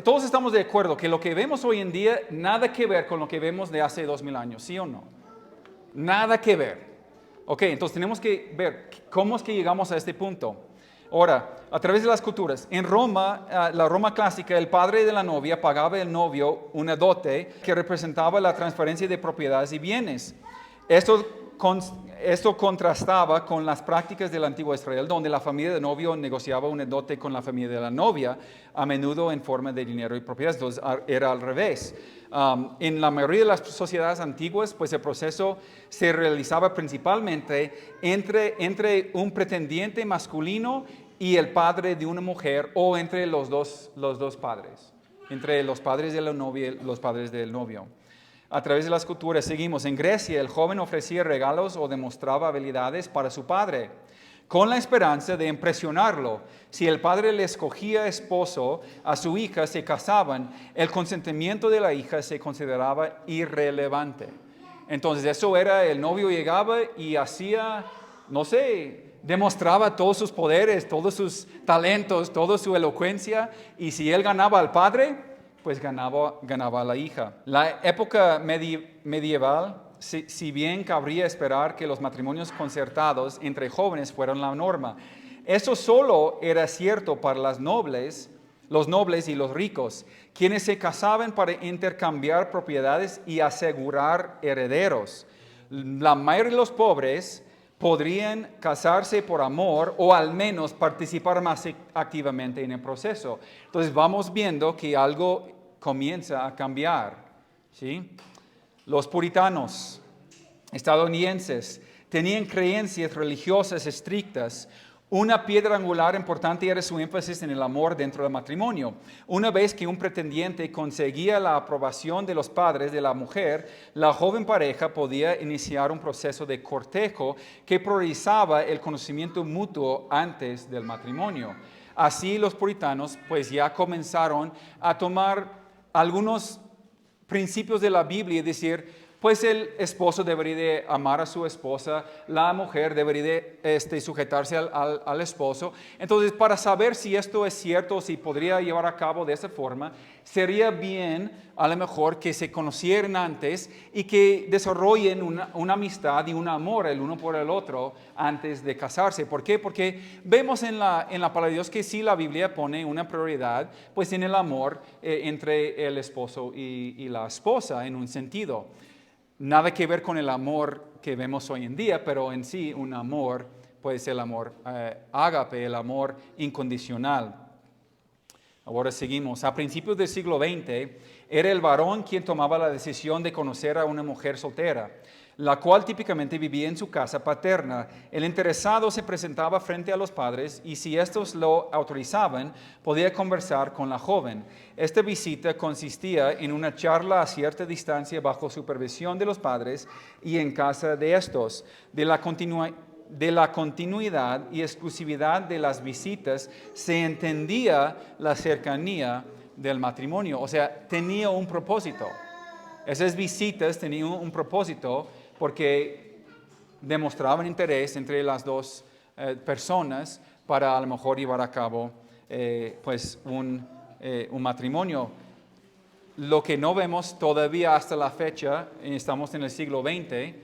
todos estamos de acuerdo que lo que vemos hoy en día, nada que ver con lo que vemos de hace 2000 años, ¿sí o no? Nada que ver. Ok, entonces tenemos que ver cómo es que llegamos a este punto. Ahora, a través de las culturas, en Roma, la Roma clásica, el padre de la novia pagaba al novio una dote que representaba la transferencia de propiedades y bienes. Esto contrastaba con las prácticas del antiguo Israel, donde la familia del novio negociaba una dote con la familia de la novia, a menudo en forma de dinero y propiedades. Entonces, era al revés. En la mayoría de las sociedades antiguas, pues el proceso se realizaba principalmente entre un pretendiente masculino y el padre de una mujer, o entre los dos padres, entre los padres de la novia y los padres del novio. A través de las culturas seguimos. En Grecia, el joven ofrecía regalos o demostraba habilidades para su padre, con la esperanza de impresionarlo. Si el padre le escogía esposo a su hija, se casaban, el consentimiento de la hija se consideraba irrelevante. Entonces eso era, el novio llegaba y hacía, demostraba todos sus poderes, todos sus talentos, toda su elocuencia, y si él ganaba al padre, pues ganaba a la hija. La época medieval, si bien cabría esperar que los matrimonios concertados entre jóvenes fueran la norma, eso solo era cierto para los nobles y los ricos, quienes se casaban para intercambiar propiedades y asegurar herederos. La mayoría de los pobres podrían casarse por amor o al menos participar más activamente en el proceso. Entonces vamos viendo que algo comienza a cambiar, ¿sí? Los puritanos estadounidenses tenían creencias religiosas estrictas. Una piedra angular importante era su énfasis en el amor dentro del matrimonio. Una vez que un pretendiente conseguía la aprobación de los padres de la mujer, la joven pareja podía iniciar un proceso de cortejo que priorizaba el conocimiento mutuo antes del matrimonio. Así los puritanos pues ya comenzaron a tomar algunos principios de la Biblia y decir, pues el esposo debería de amar a su esposa, la mujer debería de sujetarse al esposo. Entonces, para saber si esto es cierto o si podría llevar a cabo de esa forma, sería bien a lo mejor que se conocieran antes y que desarrollen una amistad y un amor el uno por el otro antes de casarse. ¿Por qué? Porque vemos en la palabra de Dios que sí la Biblia pone una prioridad pues en el amor entre el esposo y la esposa en un sentido. Nada que ver con el amor que vemos hoy en día, pero en sí un amor, pues el amor ágape, el amor incondicional. Ahora seguimos. A principios del siglo XX, era el varón quien tomaba la decisión de conocer a una mujer soltera, la cual típicamente vivía en su casa paterna. El interesado se presentaba frente a los padres y si estos lo autorizaban, podía conversar con la joven. Esta visita consistía en una charla a cierta distancia bajo supervisión de los padres y en casa de estos. De la continuidad y exclusividad de las visitas se entendía la cercanía del matrimonio. O sea, tenía un propósito. Esas visitas tenían un propósito porque demostraban interés entre las dos personas para a lo mejor llevar a cabo pues un matrimonio. Lo que no vemos todavía hasta la fecha, estamos en el siglo XX,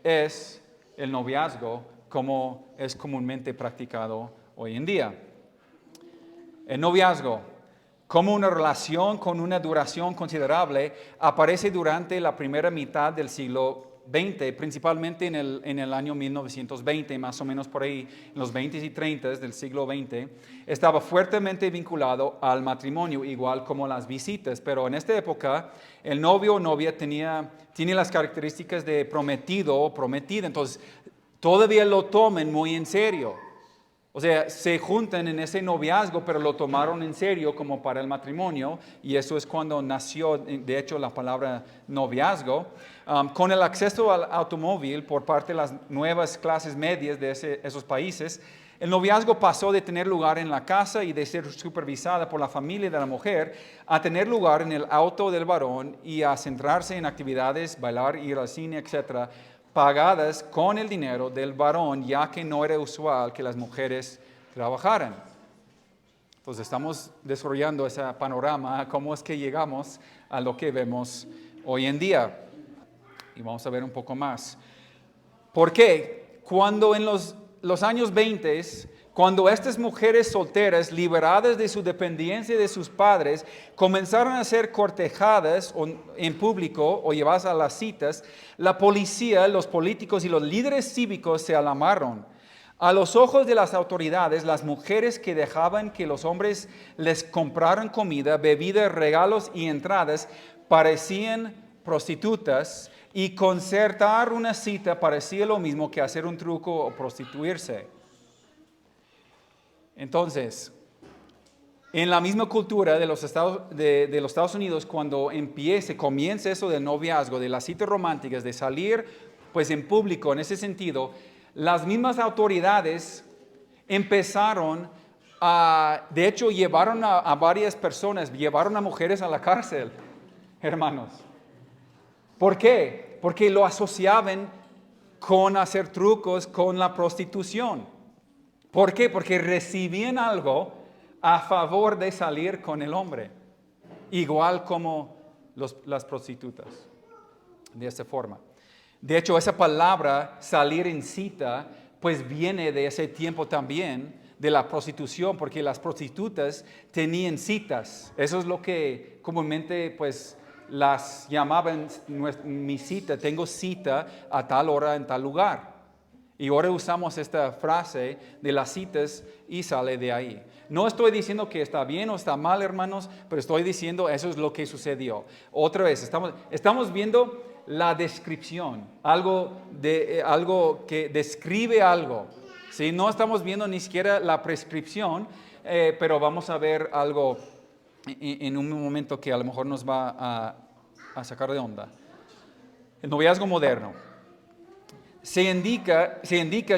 es el noviazgo como es comúnmente practicado hoy en día. El noviazgo, como una relación con una duración considerable, aparece durante la primera mitad del siglo XX, principalmente en el año 1920, más o menos por ahí, en los 20 y 30 del siglo XX, estaba fuertemente vinculado al matrimonio, igual como las visitas. Pero en esta época, el novio o novia tiene las características de prometido o prometida, entonces todavía lo toman muy en serio. O sea, se juntan en ese noviazgo, pero lo tomaron en serio como para el matrimonio, y eso es cuando nació, de hecho, la palabra noviazgo. Con el acceso al automóvil por parte de las nuevas clases medias de esos países, el noviazgo pasó de tener lugar en la casa y de ser supervisada por la familia de la mujer a tener lugar en el auto del varón y a centrarse en actividades, bailar, ir al cine, etcétera, pagadas con el dinero del varón, ya que no era usual que las mujeres trabajaran. Entonces estamos desarrollando ese panorama, cómo es que llegamos a lo que vemos hoy en día. Y vamos a ver un poco más. ¿Por qué? Cuando en los años 20, cuando estas mujeres solteras, liberadas de su dependencia de sus padres, comenzaron a ser cortejadas en público o llevadas a las citas, la policía, los políticos y los líderes cívicos se alarmaron. A los ojos de las autoridades, las mujeres que dejaban que los hombres les compraran comida, bebida, regalos y entradas parecían prostitutas, y concertar una cita parecía lo mismo que hacer un truco o prostituirse. Entonces, en la misma cultura de los Estados Unidos, cuando comienza eso del noviazgo, de las citas románticas, de salir pues en público en ese sentido, las mismas autoridades empezaron de hecho llevaron a varias personas, llevaron a mujeres a la cárcel, hermanos. ¿Por qué? Porque lo asociaban con hacer trucos, con la prostitución. ¿Por qué? Porque recibían algo a favor de salir con el hombre, igual como las prostitutas, de esta forma. De hecho, esa palabra salir en cita, pues viene de ese tiempo también, de la prostitución, porque las prostitutas tenían citas. Eso es lo que comúnmente, pues, las llamaban mi cita, tengo cita a tal hora en tal lugar. Y ahora usamos esta frase de las citas y sale de ahí. No estoy diciendo que está bien o está mal, hermanos, pero estoy diciendo eso es lo que sucedió. Otra vez, estamos viendo la descripción, algo que describe algo. ¿Sí? No estamos viendo ni siquiera la prescripción, pero vamos a ver algo en un momento que a lo mejor nos va a sacar de onda. El noviazgo moderno. Se indica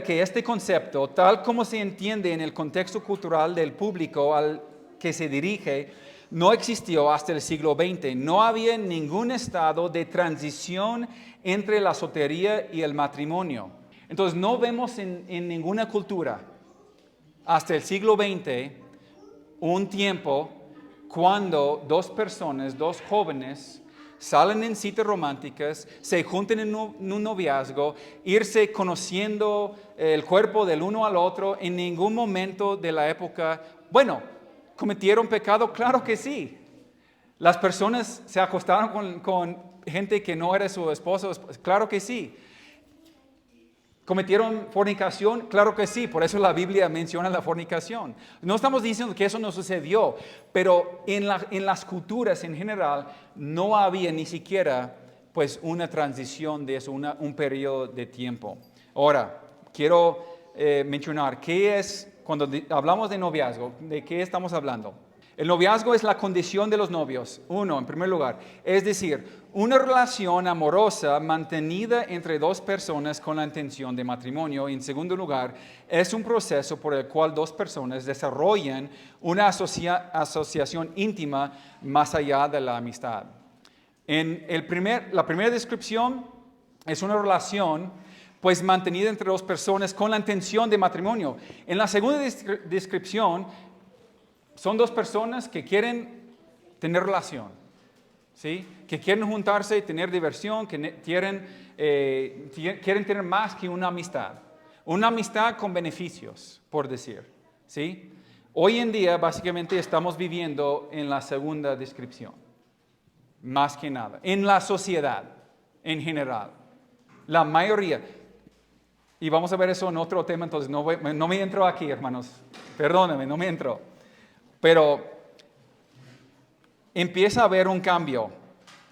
que este concepto, tal como se entiende en el contexto cultural del público al que se dirige, no existió hasta el siglo XX. No había ningún estado de transición entre la soltería y el matrimonio. Entonces no vemos en ninguna cultura hasta el siglo XX un tiempo cuando dos personas, dos jóvenes, salen en citas románticas, se juntan en un noviazgo, irse conociendo el cuerpo del uno al otro. En ningún momento de la época, bueno, ¿cometieron pecado? Claro que sí. Las personas se acostaron con gente que no era su esposo, claro que sí. ¿Cometieron fornicación? Claro que sí, por eso la Biblia menciona la fornicación. No estamos diciendo que eso no sucedió, pero en las culturas en general no había ni siquiera pues una transición de eso, un periodo de tiempo. Ahora, quiero mencionar, ¿qué es, cuando hablamos de noviazgo, de qué estamos hablando? El noviazgo es la condición de los novios, en primer lugar, es decir, una relación amorosa mantenida entre dos personas con la intención de matrimonio. Y en segundo lugar, es un proceso por el cual dos personas desarrollan una asociación íntima más allá de la amistad. La primera descripción es una relación pues mantenida entre dos personas con la intención de matrimonio. En la segunda descripción, son dos personas que quieren tener relación, ¿sí? Que quieren juntarse y tener diversión, que quieren tener más que una amistad. Una amistad con beneficios, por decir, ¿sí? Hoy en día, básicamente, estamos viviendo en la segunda descripción, más que nada, en la sociedad en general. La mayoría, y vamos a ver eso en otro tema, entonces no me entro aquí, hermanos, perdónenme, no me entro. Pero empieza a haber un cambio.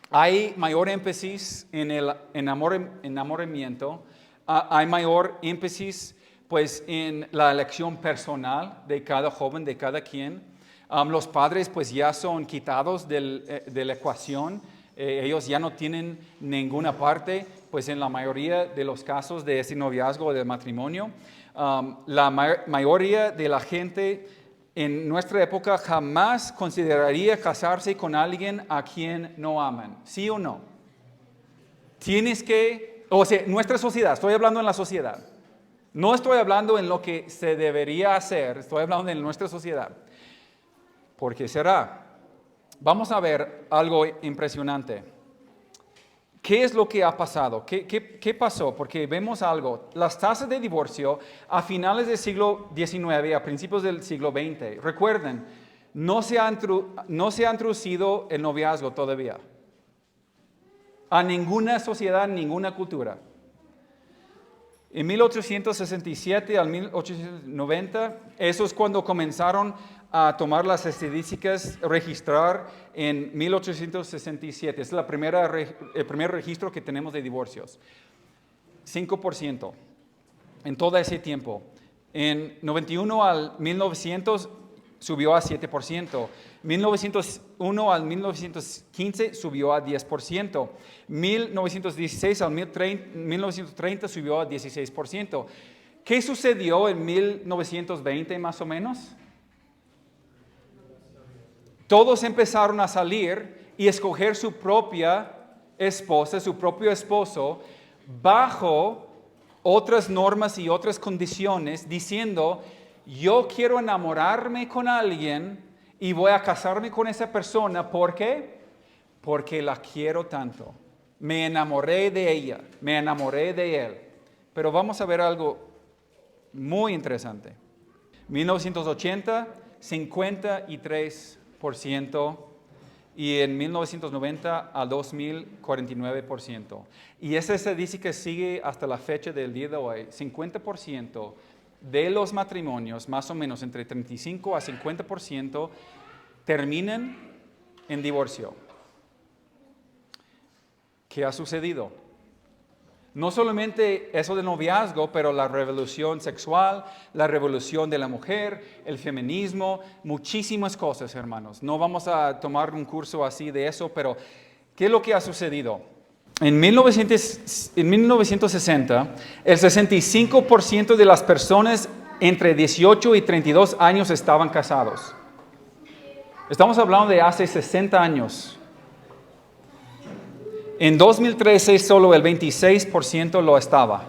Hay mayor énfasis en el enamoramiento. Hay mayor énfasis pues, en la elección personal de cada joven, de cada quien. Los padres pues, ya son quitados de la ecuación. Ellos ya no tienen ninguna parte pues, en la mayoría de los casos de ese noviazgo o de matrimonio. La mayoría de la gente en nuestra época jamás consideraría casarse con alguien a quien no aman. ¿Sí o no? Nuestra sociedad, estoy hablando en la sociedad. No estoy hablando en lo que se debería hacer, estoy hablando en nuestra sociedad. ¿Por qué será? Vamos a ver algo impresionante. ¿Qué es lo que ha pasado? ¿Qué pasó? Porque vemos algo. Las tasas de divorcio a finales del siglo XIX, a principios del siglo XX, recuerden, no se ha introducido el noviazgo todavía. A ninguna sociedad, ninguna cultura. En 1867 al 1890, eso es cuando comenzaron a tomar las estadísticas, registrar en 1867. Es el primer registro que tenemos de divorcios. 5% en todo ese tiempo. En 91 al 1900 subió a 7%. 1901 al 1915 subió a 10%. 1916 al 1930 subió a 16%. ¿Qué sucedió en 1920 más o menos? Todos empezaron a salir y escoger su propia esposa, su propio esposo, bajo otras normas y otras condiciones, diciendo, yo quiero enamorarme con alguien y voy a casarme con esa persona. ¿Por qué? Porque la quiero tanto. Me enamoré de ella, me enamoré de él. Pero vamos a ver algo muy interesante. 1980, 53%. Y en 1990 a 2000, 49%. Y esa estadística sigue hasta la fecha del día de hoy. 50% de los matrimonios, más o menos entre 35 a 50%, terminan en divorcio. ¿Qué ha sucedido? No solamente eso del noviazgo, pero la revolución sexual, la revolución de la mujer, el feminismo, muchísimas cosas, hermanos. No vamos a tomar un curso así de eso, pero ¿qué es lo que ha sucedido? En 1960, el 65% de las personas entre 18 y 32 años estaban casados. Estamos hablando de hace 60 años. En 2013 solo el 26% lo estaba.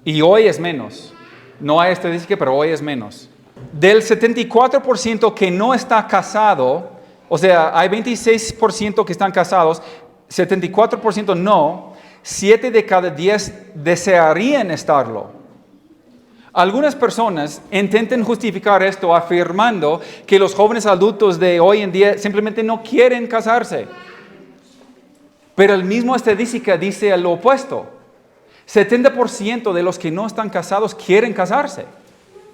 Y hoy es menos. No hay estadística, pero hoy es menos. Del 74% que no está casado, o sea, hay 26% que están casados, 74% no, 7 de cada 10 desearían estarlo. Algunas personas intentan justificar esto afirmando que los jóvenes adultos de hoy en día simplemente no quieren casarse. Pero el mismo estadística dice lo opuesto. 70% de los que no están casados quieren casarse.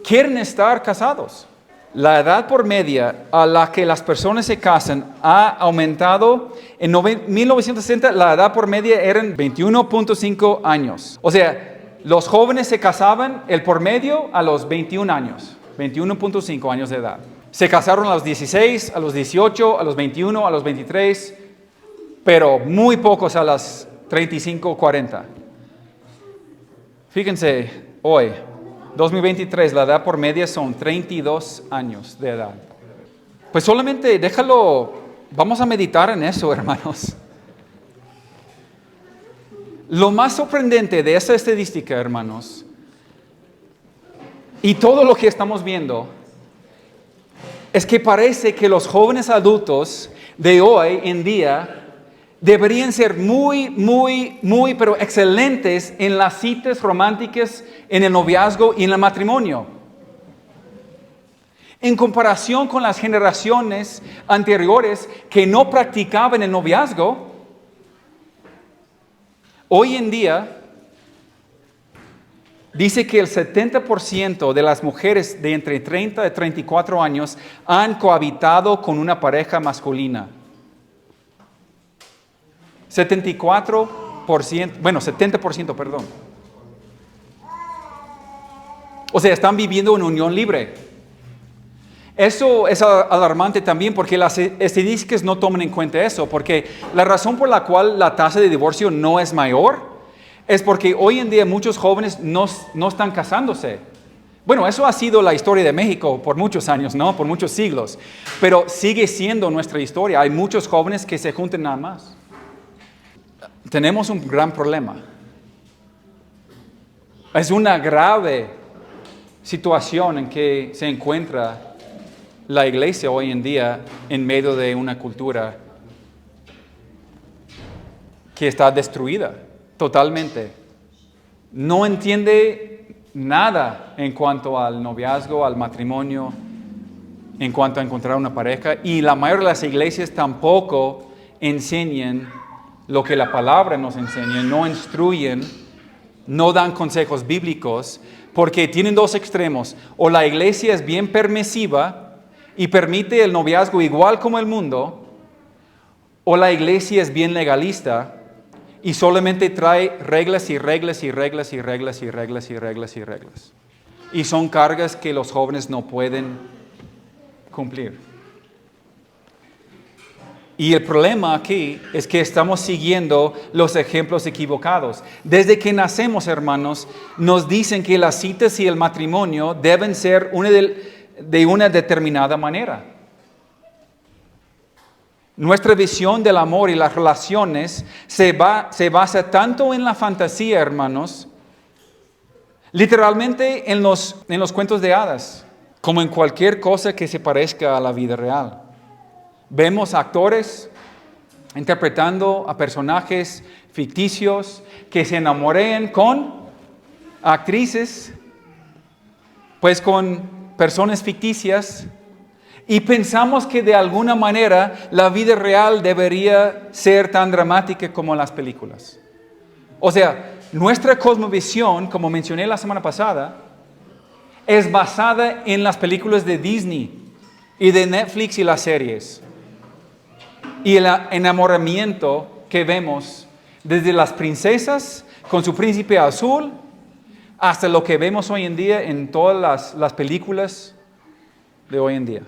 Quieren estar casados. La edad por media a la que las personas se casan ha aumentado. En 1960 la edad por media eran 21.5 años. O sea, los jóvenes se casaban el por medio a los 21 años, 21.5 años de edad. Se casaron a los 16, a los 18, a los 21, a los 23, pero muy pocos a las 35, 40. Fíjense, hoy, 2023, la edad por media son 32 años de edad. Pues solamente déjalo, vamos a meditar en eso, hermanos. Lo más sorprendente de esta estadística, hermanos, y todo lo que estamos viendo, es que parece que los jóvenes adultos de hoy en día deberían ser muy, pero excelentes en las citas románticas, en el noviazgo y en el matrimonio. En comparación con las generaciones anteriores que no practicaban el noviazgo, hoy en día, dice que el 70% de las mujeres de entre 30 y 34 años han cohabitado con una pareja masculina. 70%, perdón. O sea, están viviendo en unión libre. Eso es alarmante también porque las estadísticas no toman en cuenta eso, porque la razón por la cual la tasa de divorcio no es mayor es porque hoy en día muchos jóvenes no están casándose. Bueno, eso ha sido la historia de México por muchos años, ¿no? Por muchos siglos, pero sigue siendo nuestra historia. Hay muchos jóvenes que se juntan nada más. Tenemos un gran problema. Es una grave situación en que se encuentra la iglesia hoy en día en medio de una cultura que está destruida totalmente. No entiende nada en cuanto al noviazgo, al matrimonio, en cuanto a encontrar una pareja. Y la mayoría de las iglesias tampoco enseñan lo que la palabra nos enseña, no instruyen, no dan consejos bíblicos, porque tienen dos extremos. O la iglesia es bien permisiva y permite el noviazgo igual como el mundo, o la iglesia es bien legalista y solamente trae reglas y reglas y reglas y reglas y reglas y reglas y reglas. Y son cargas que los jóvenes no pueden cumplir. Y el problema aquí es que estamos siguiendo los ejemplos equivocados. Desde que nacemos, hermanos, nos dicen que las citas y el matrimonio deben ser de una determinada manera. Nuestra visión del amor y las relaciones se basa tanto en la fantasía, hermanos, literalmente en los cuentos de hadas, como en cualquier cosa que se parezca a la vida real. Vemos actores interpretando a personajes ficticios que se enamoren con actrices, pues con personas ficticias, y pensamos que de alguna manera la vida real debería ser tan dramática como las películas. O sea, nuestra cosmovisión, como mencioné la semana pasada, es basada en las películas de Disney y de Netflix y las series. Y el enamoramiento que vemos desde las princesas con su príncipe azul hasta lo que vemos hoy en día en todas las películas de hoy en día.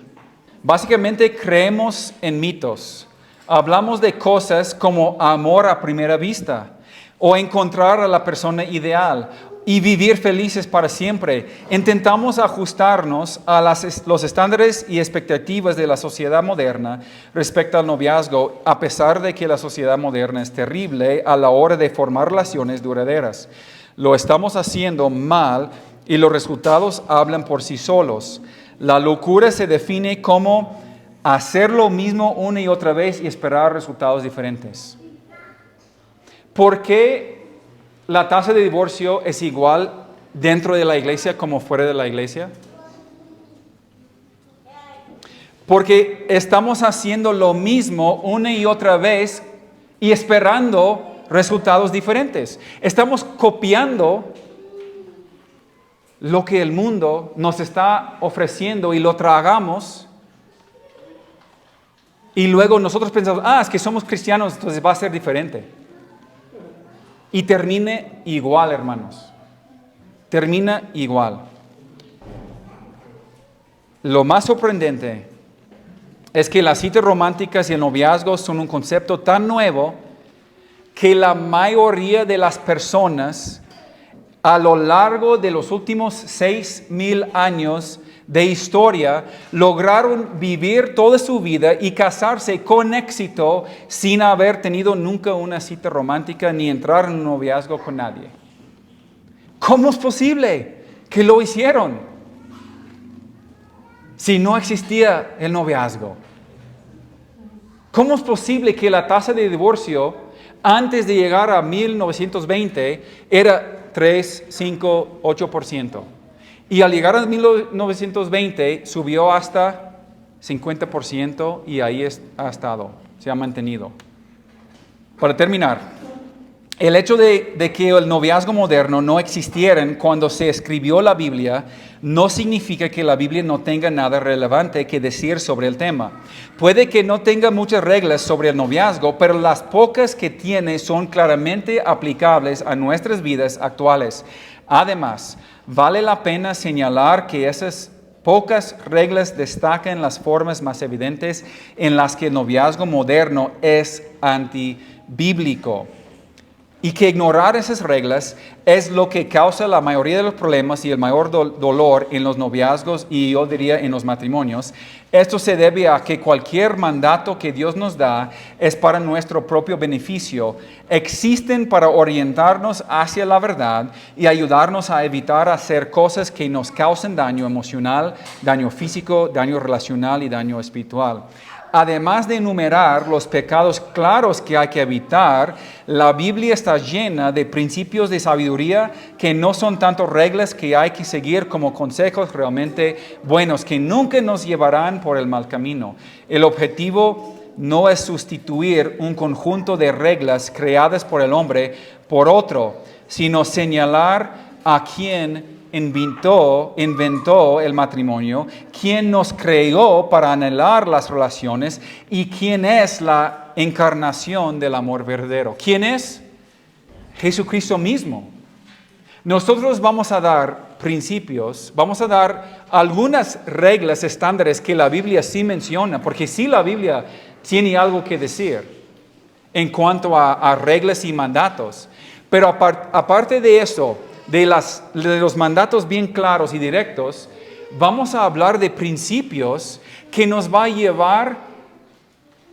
Básicamente creemos en mitos. Hablamos de cosas como amor a primera vista o encontrar a la persona ideal y vivir felices para siempre. Intentamos ajustarnos a los estándares y expectativas de la sociedad moderna respecto al noviazgo, a pesar de que la sociedad moderna es terrible a la hora de formar relaciones duraderas. Lo estamos haciendo mal y los resultados hablan por sí solos. La locura se define como hacer lo mismo una y otra vez y esperar resultados diferentes. ¿Por qué la tasa de divorcio es igual dentro de la iglesia como fuera de la iglesia? Porque estamos haciendo lo mismo una y otra vez y esperando resultados diferentes. Estamos copiando lo que el mundo nos está ofreciendo y lo tragamos. Y luego nosotros pensamos, es que somos cristianos, entonces va a ser diferente. Y termine igual, hermanos. Termina igual. Lo más sorprendente es que las citas románticas y el noviazgo son un concepto tan nuevo que la mayoría de las personas a lo largo de los últimos 6,000 años de historia lograron vivir toda su vida y casarse con éxito sin haber tenido nunca una cita romántica ni entrar en un noviazgo con nadie. ¿Cómo es posible que lo hicieron si no existía el noviazgo? ¿Cómo es posible que la tasa de divorcio antes de llegar a 1920 era 3, 5, 8%? Y al llegar a 1920 subió hasta 50% y ahí ha estado, se ha mantenido. Para terminar, el hecho de que el noviazgo moderno no existiera cuando se escribió la Biblia no significa que la Biblia no tenga nada relevante que decir sobre el tema. Puede que no tenga muchas reglas sobre el noviazgo, pero las pocas que tiene son claramente aplicables a nuestras vidas actuales. Además, vale la pena señalar que esas pocas reglas destacan las formas más evidentes en las que el noviazgo moderno es antibíblico. Y que ignorar esas reglas es lo que causa la mayoría de los problemas y el mayor dolor en los noviazgos y yo diría en los matrimonios. Esto se debe a que cualquier mandato que Dios nos da es para nuestro propio beneficio. Existen para orientarnos hacia la verdad y ayudarnos a evitar hacer cosas que nos causen daño emocional, daño físico, daño relacional y daño espiritual. Además de enumerar los pecados claros que hay que evitar, la Biblia está llena de principios de sabiduría que no son tanto reglas que hay que seguir como consejos realmente buenos, que nunca nos llevarán por el mal camino. El objetivo no es sustituir un conjunto de reglas creadas por el hombre por otro, sino señalar a quien inventó el matrimonio, quién nos creó para anhelar las relaciones y quién es la encarnación del amor verdadero. ¿Quién es? Jesucristo mismo. Nosotros vamos a dar principios, vamos a dar algunas reglas estándares que la Biblia sí menciona, porque sí la Biblia tiene algo que decir en cuanto a reglas y mandatos. Pero aparte de eso, de los mandatos bien claros y directos, vamos a hablar de principios que nos va a llevar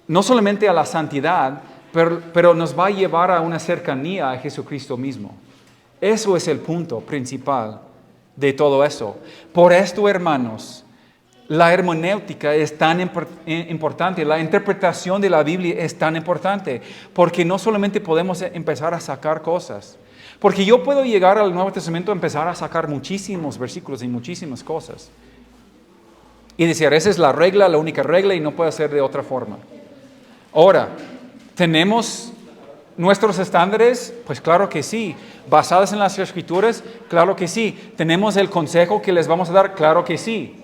no solamente a la santidad, pero nos va a llevar a una cercanía a Jesucristo mismo. Eso es el punto principal de todo eso. Por esto, hermanos, la hermenéutica es tan importante, la interpretación de la Biblia es tan importante, porque no solamente podemos empezar a sacar cosas. Porque yo puedo llegar al Nuevo Testamento y empezar a sacar muchísimos versículos y muchísimas cosas. Y decir, esa es la regla, la única regla y no puede ser de otra forma. Ahora, ¿tenemos nuestros estándares? Pues claro que sí. ¿Basadas en las Escrituras? Claro que sí. ¿Tenemos el consejo que les vamos a dar? Claro que sí.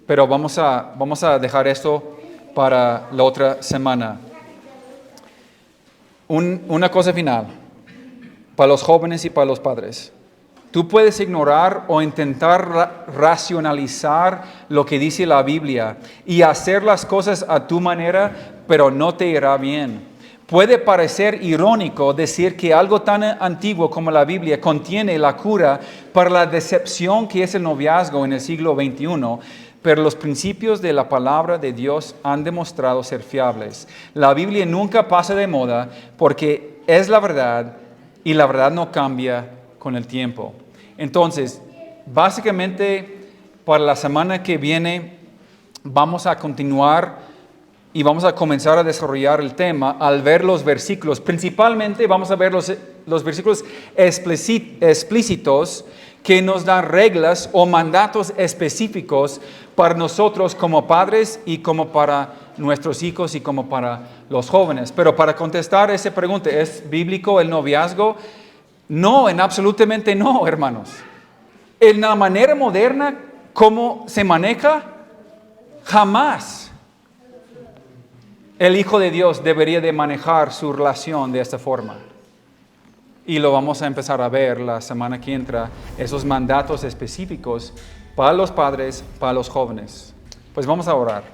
Pero vamos a dejar esto para la otra semana. Una cosa final. Para los jóvenes y para los padres. Tú puedes ignorar o intentar racionalizar lo que dice la Biblia y hacer las cosas a tu manera, pero no te irá bien. Puede parecer irónico decir que algo tan antiguo como la Biblia contiene la cura para la decepción que es el noviazgo en el siglo XXI, pero los principios de la palabra de Dios han demostrado ser fiables. La Biblia nunca pasa de moda porque es la verdad y la verdad no cambia con el tiempo. Entonces, básicamente, para la semana que viene vamos a continuar y vamos a comenzar a desarrollar el tema al ver los versículos. Principalmente vamos a ver los versículos explícitos que nos dan reglas o mandatos específicos para nosotros como padres y como para nuestros hijos y como para los jóvenes. Pero para contestar esa pregunta, ¿es bíblico el noviazgo? No, absolutamente no, hermanos. En la manera moderna, ¿cómo se maneja? Jamás el Hijo de Dios debería de manejar su relación de esta forma. Y lo vamos a empezar a ver la semana que entra, esos mandatos específicos para los padres, para los jóvenes. Pues vamos a orar.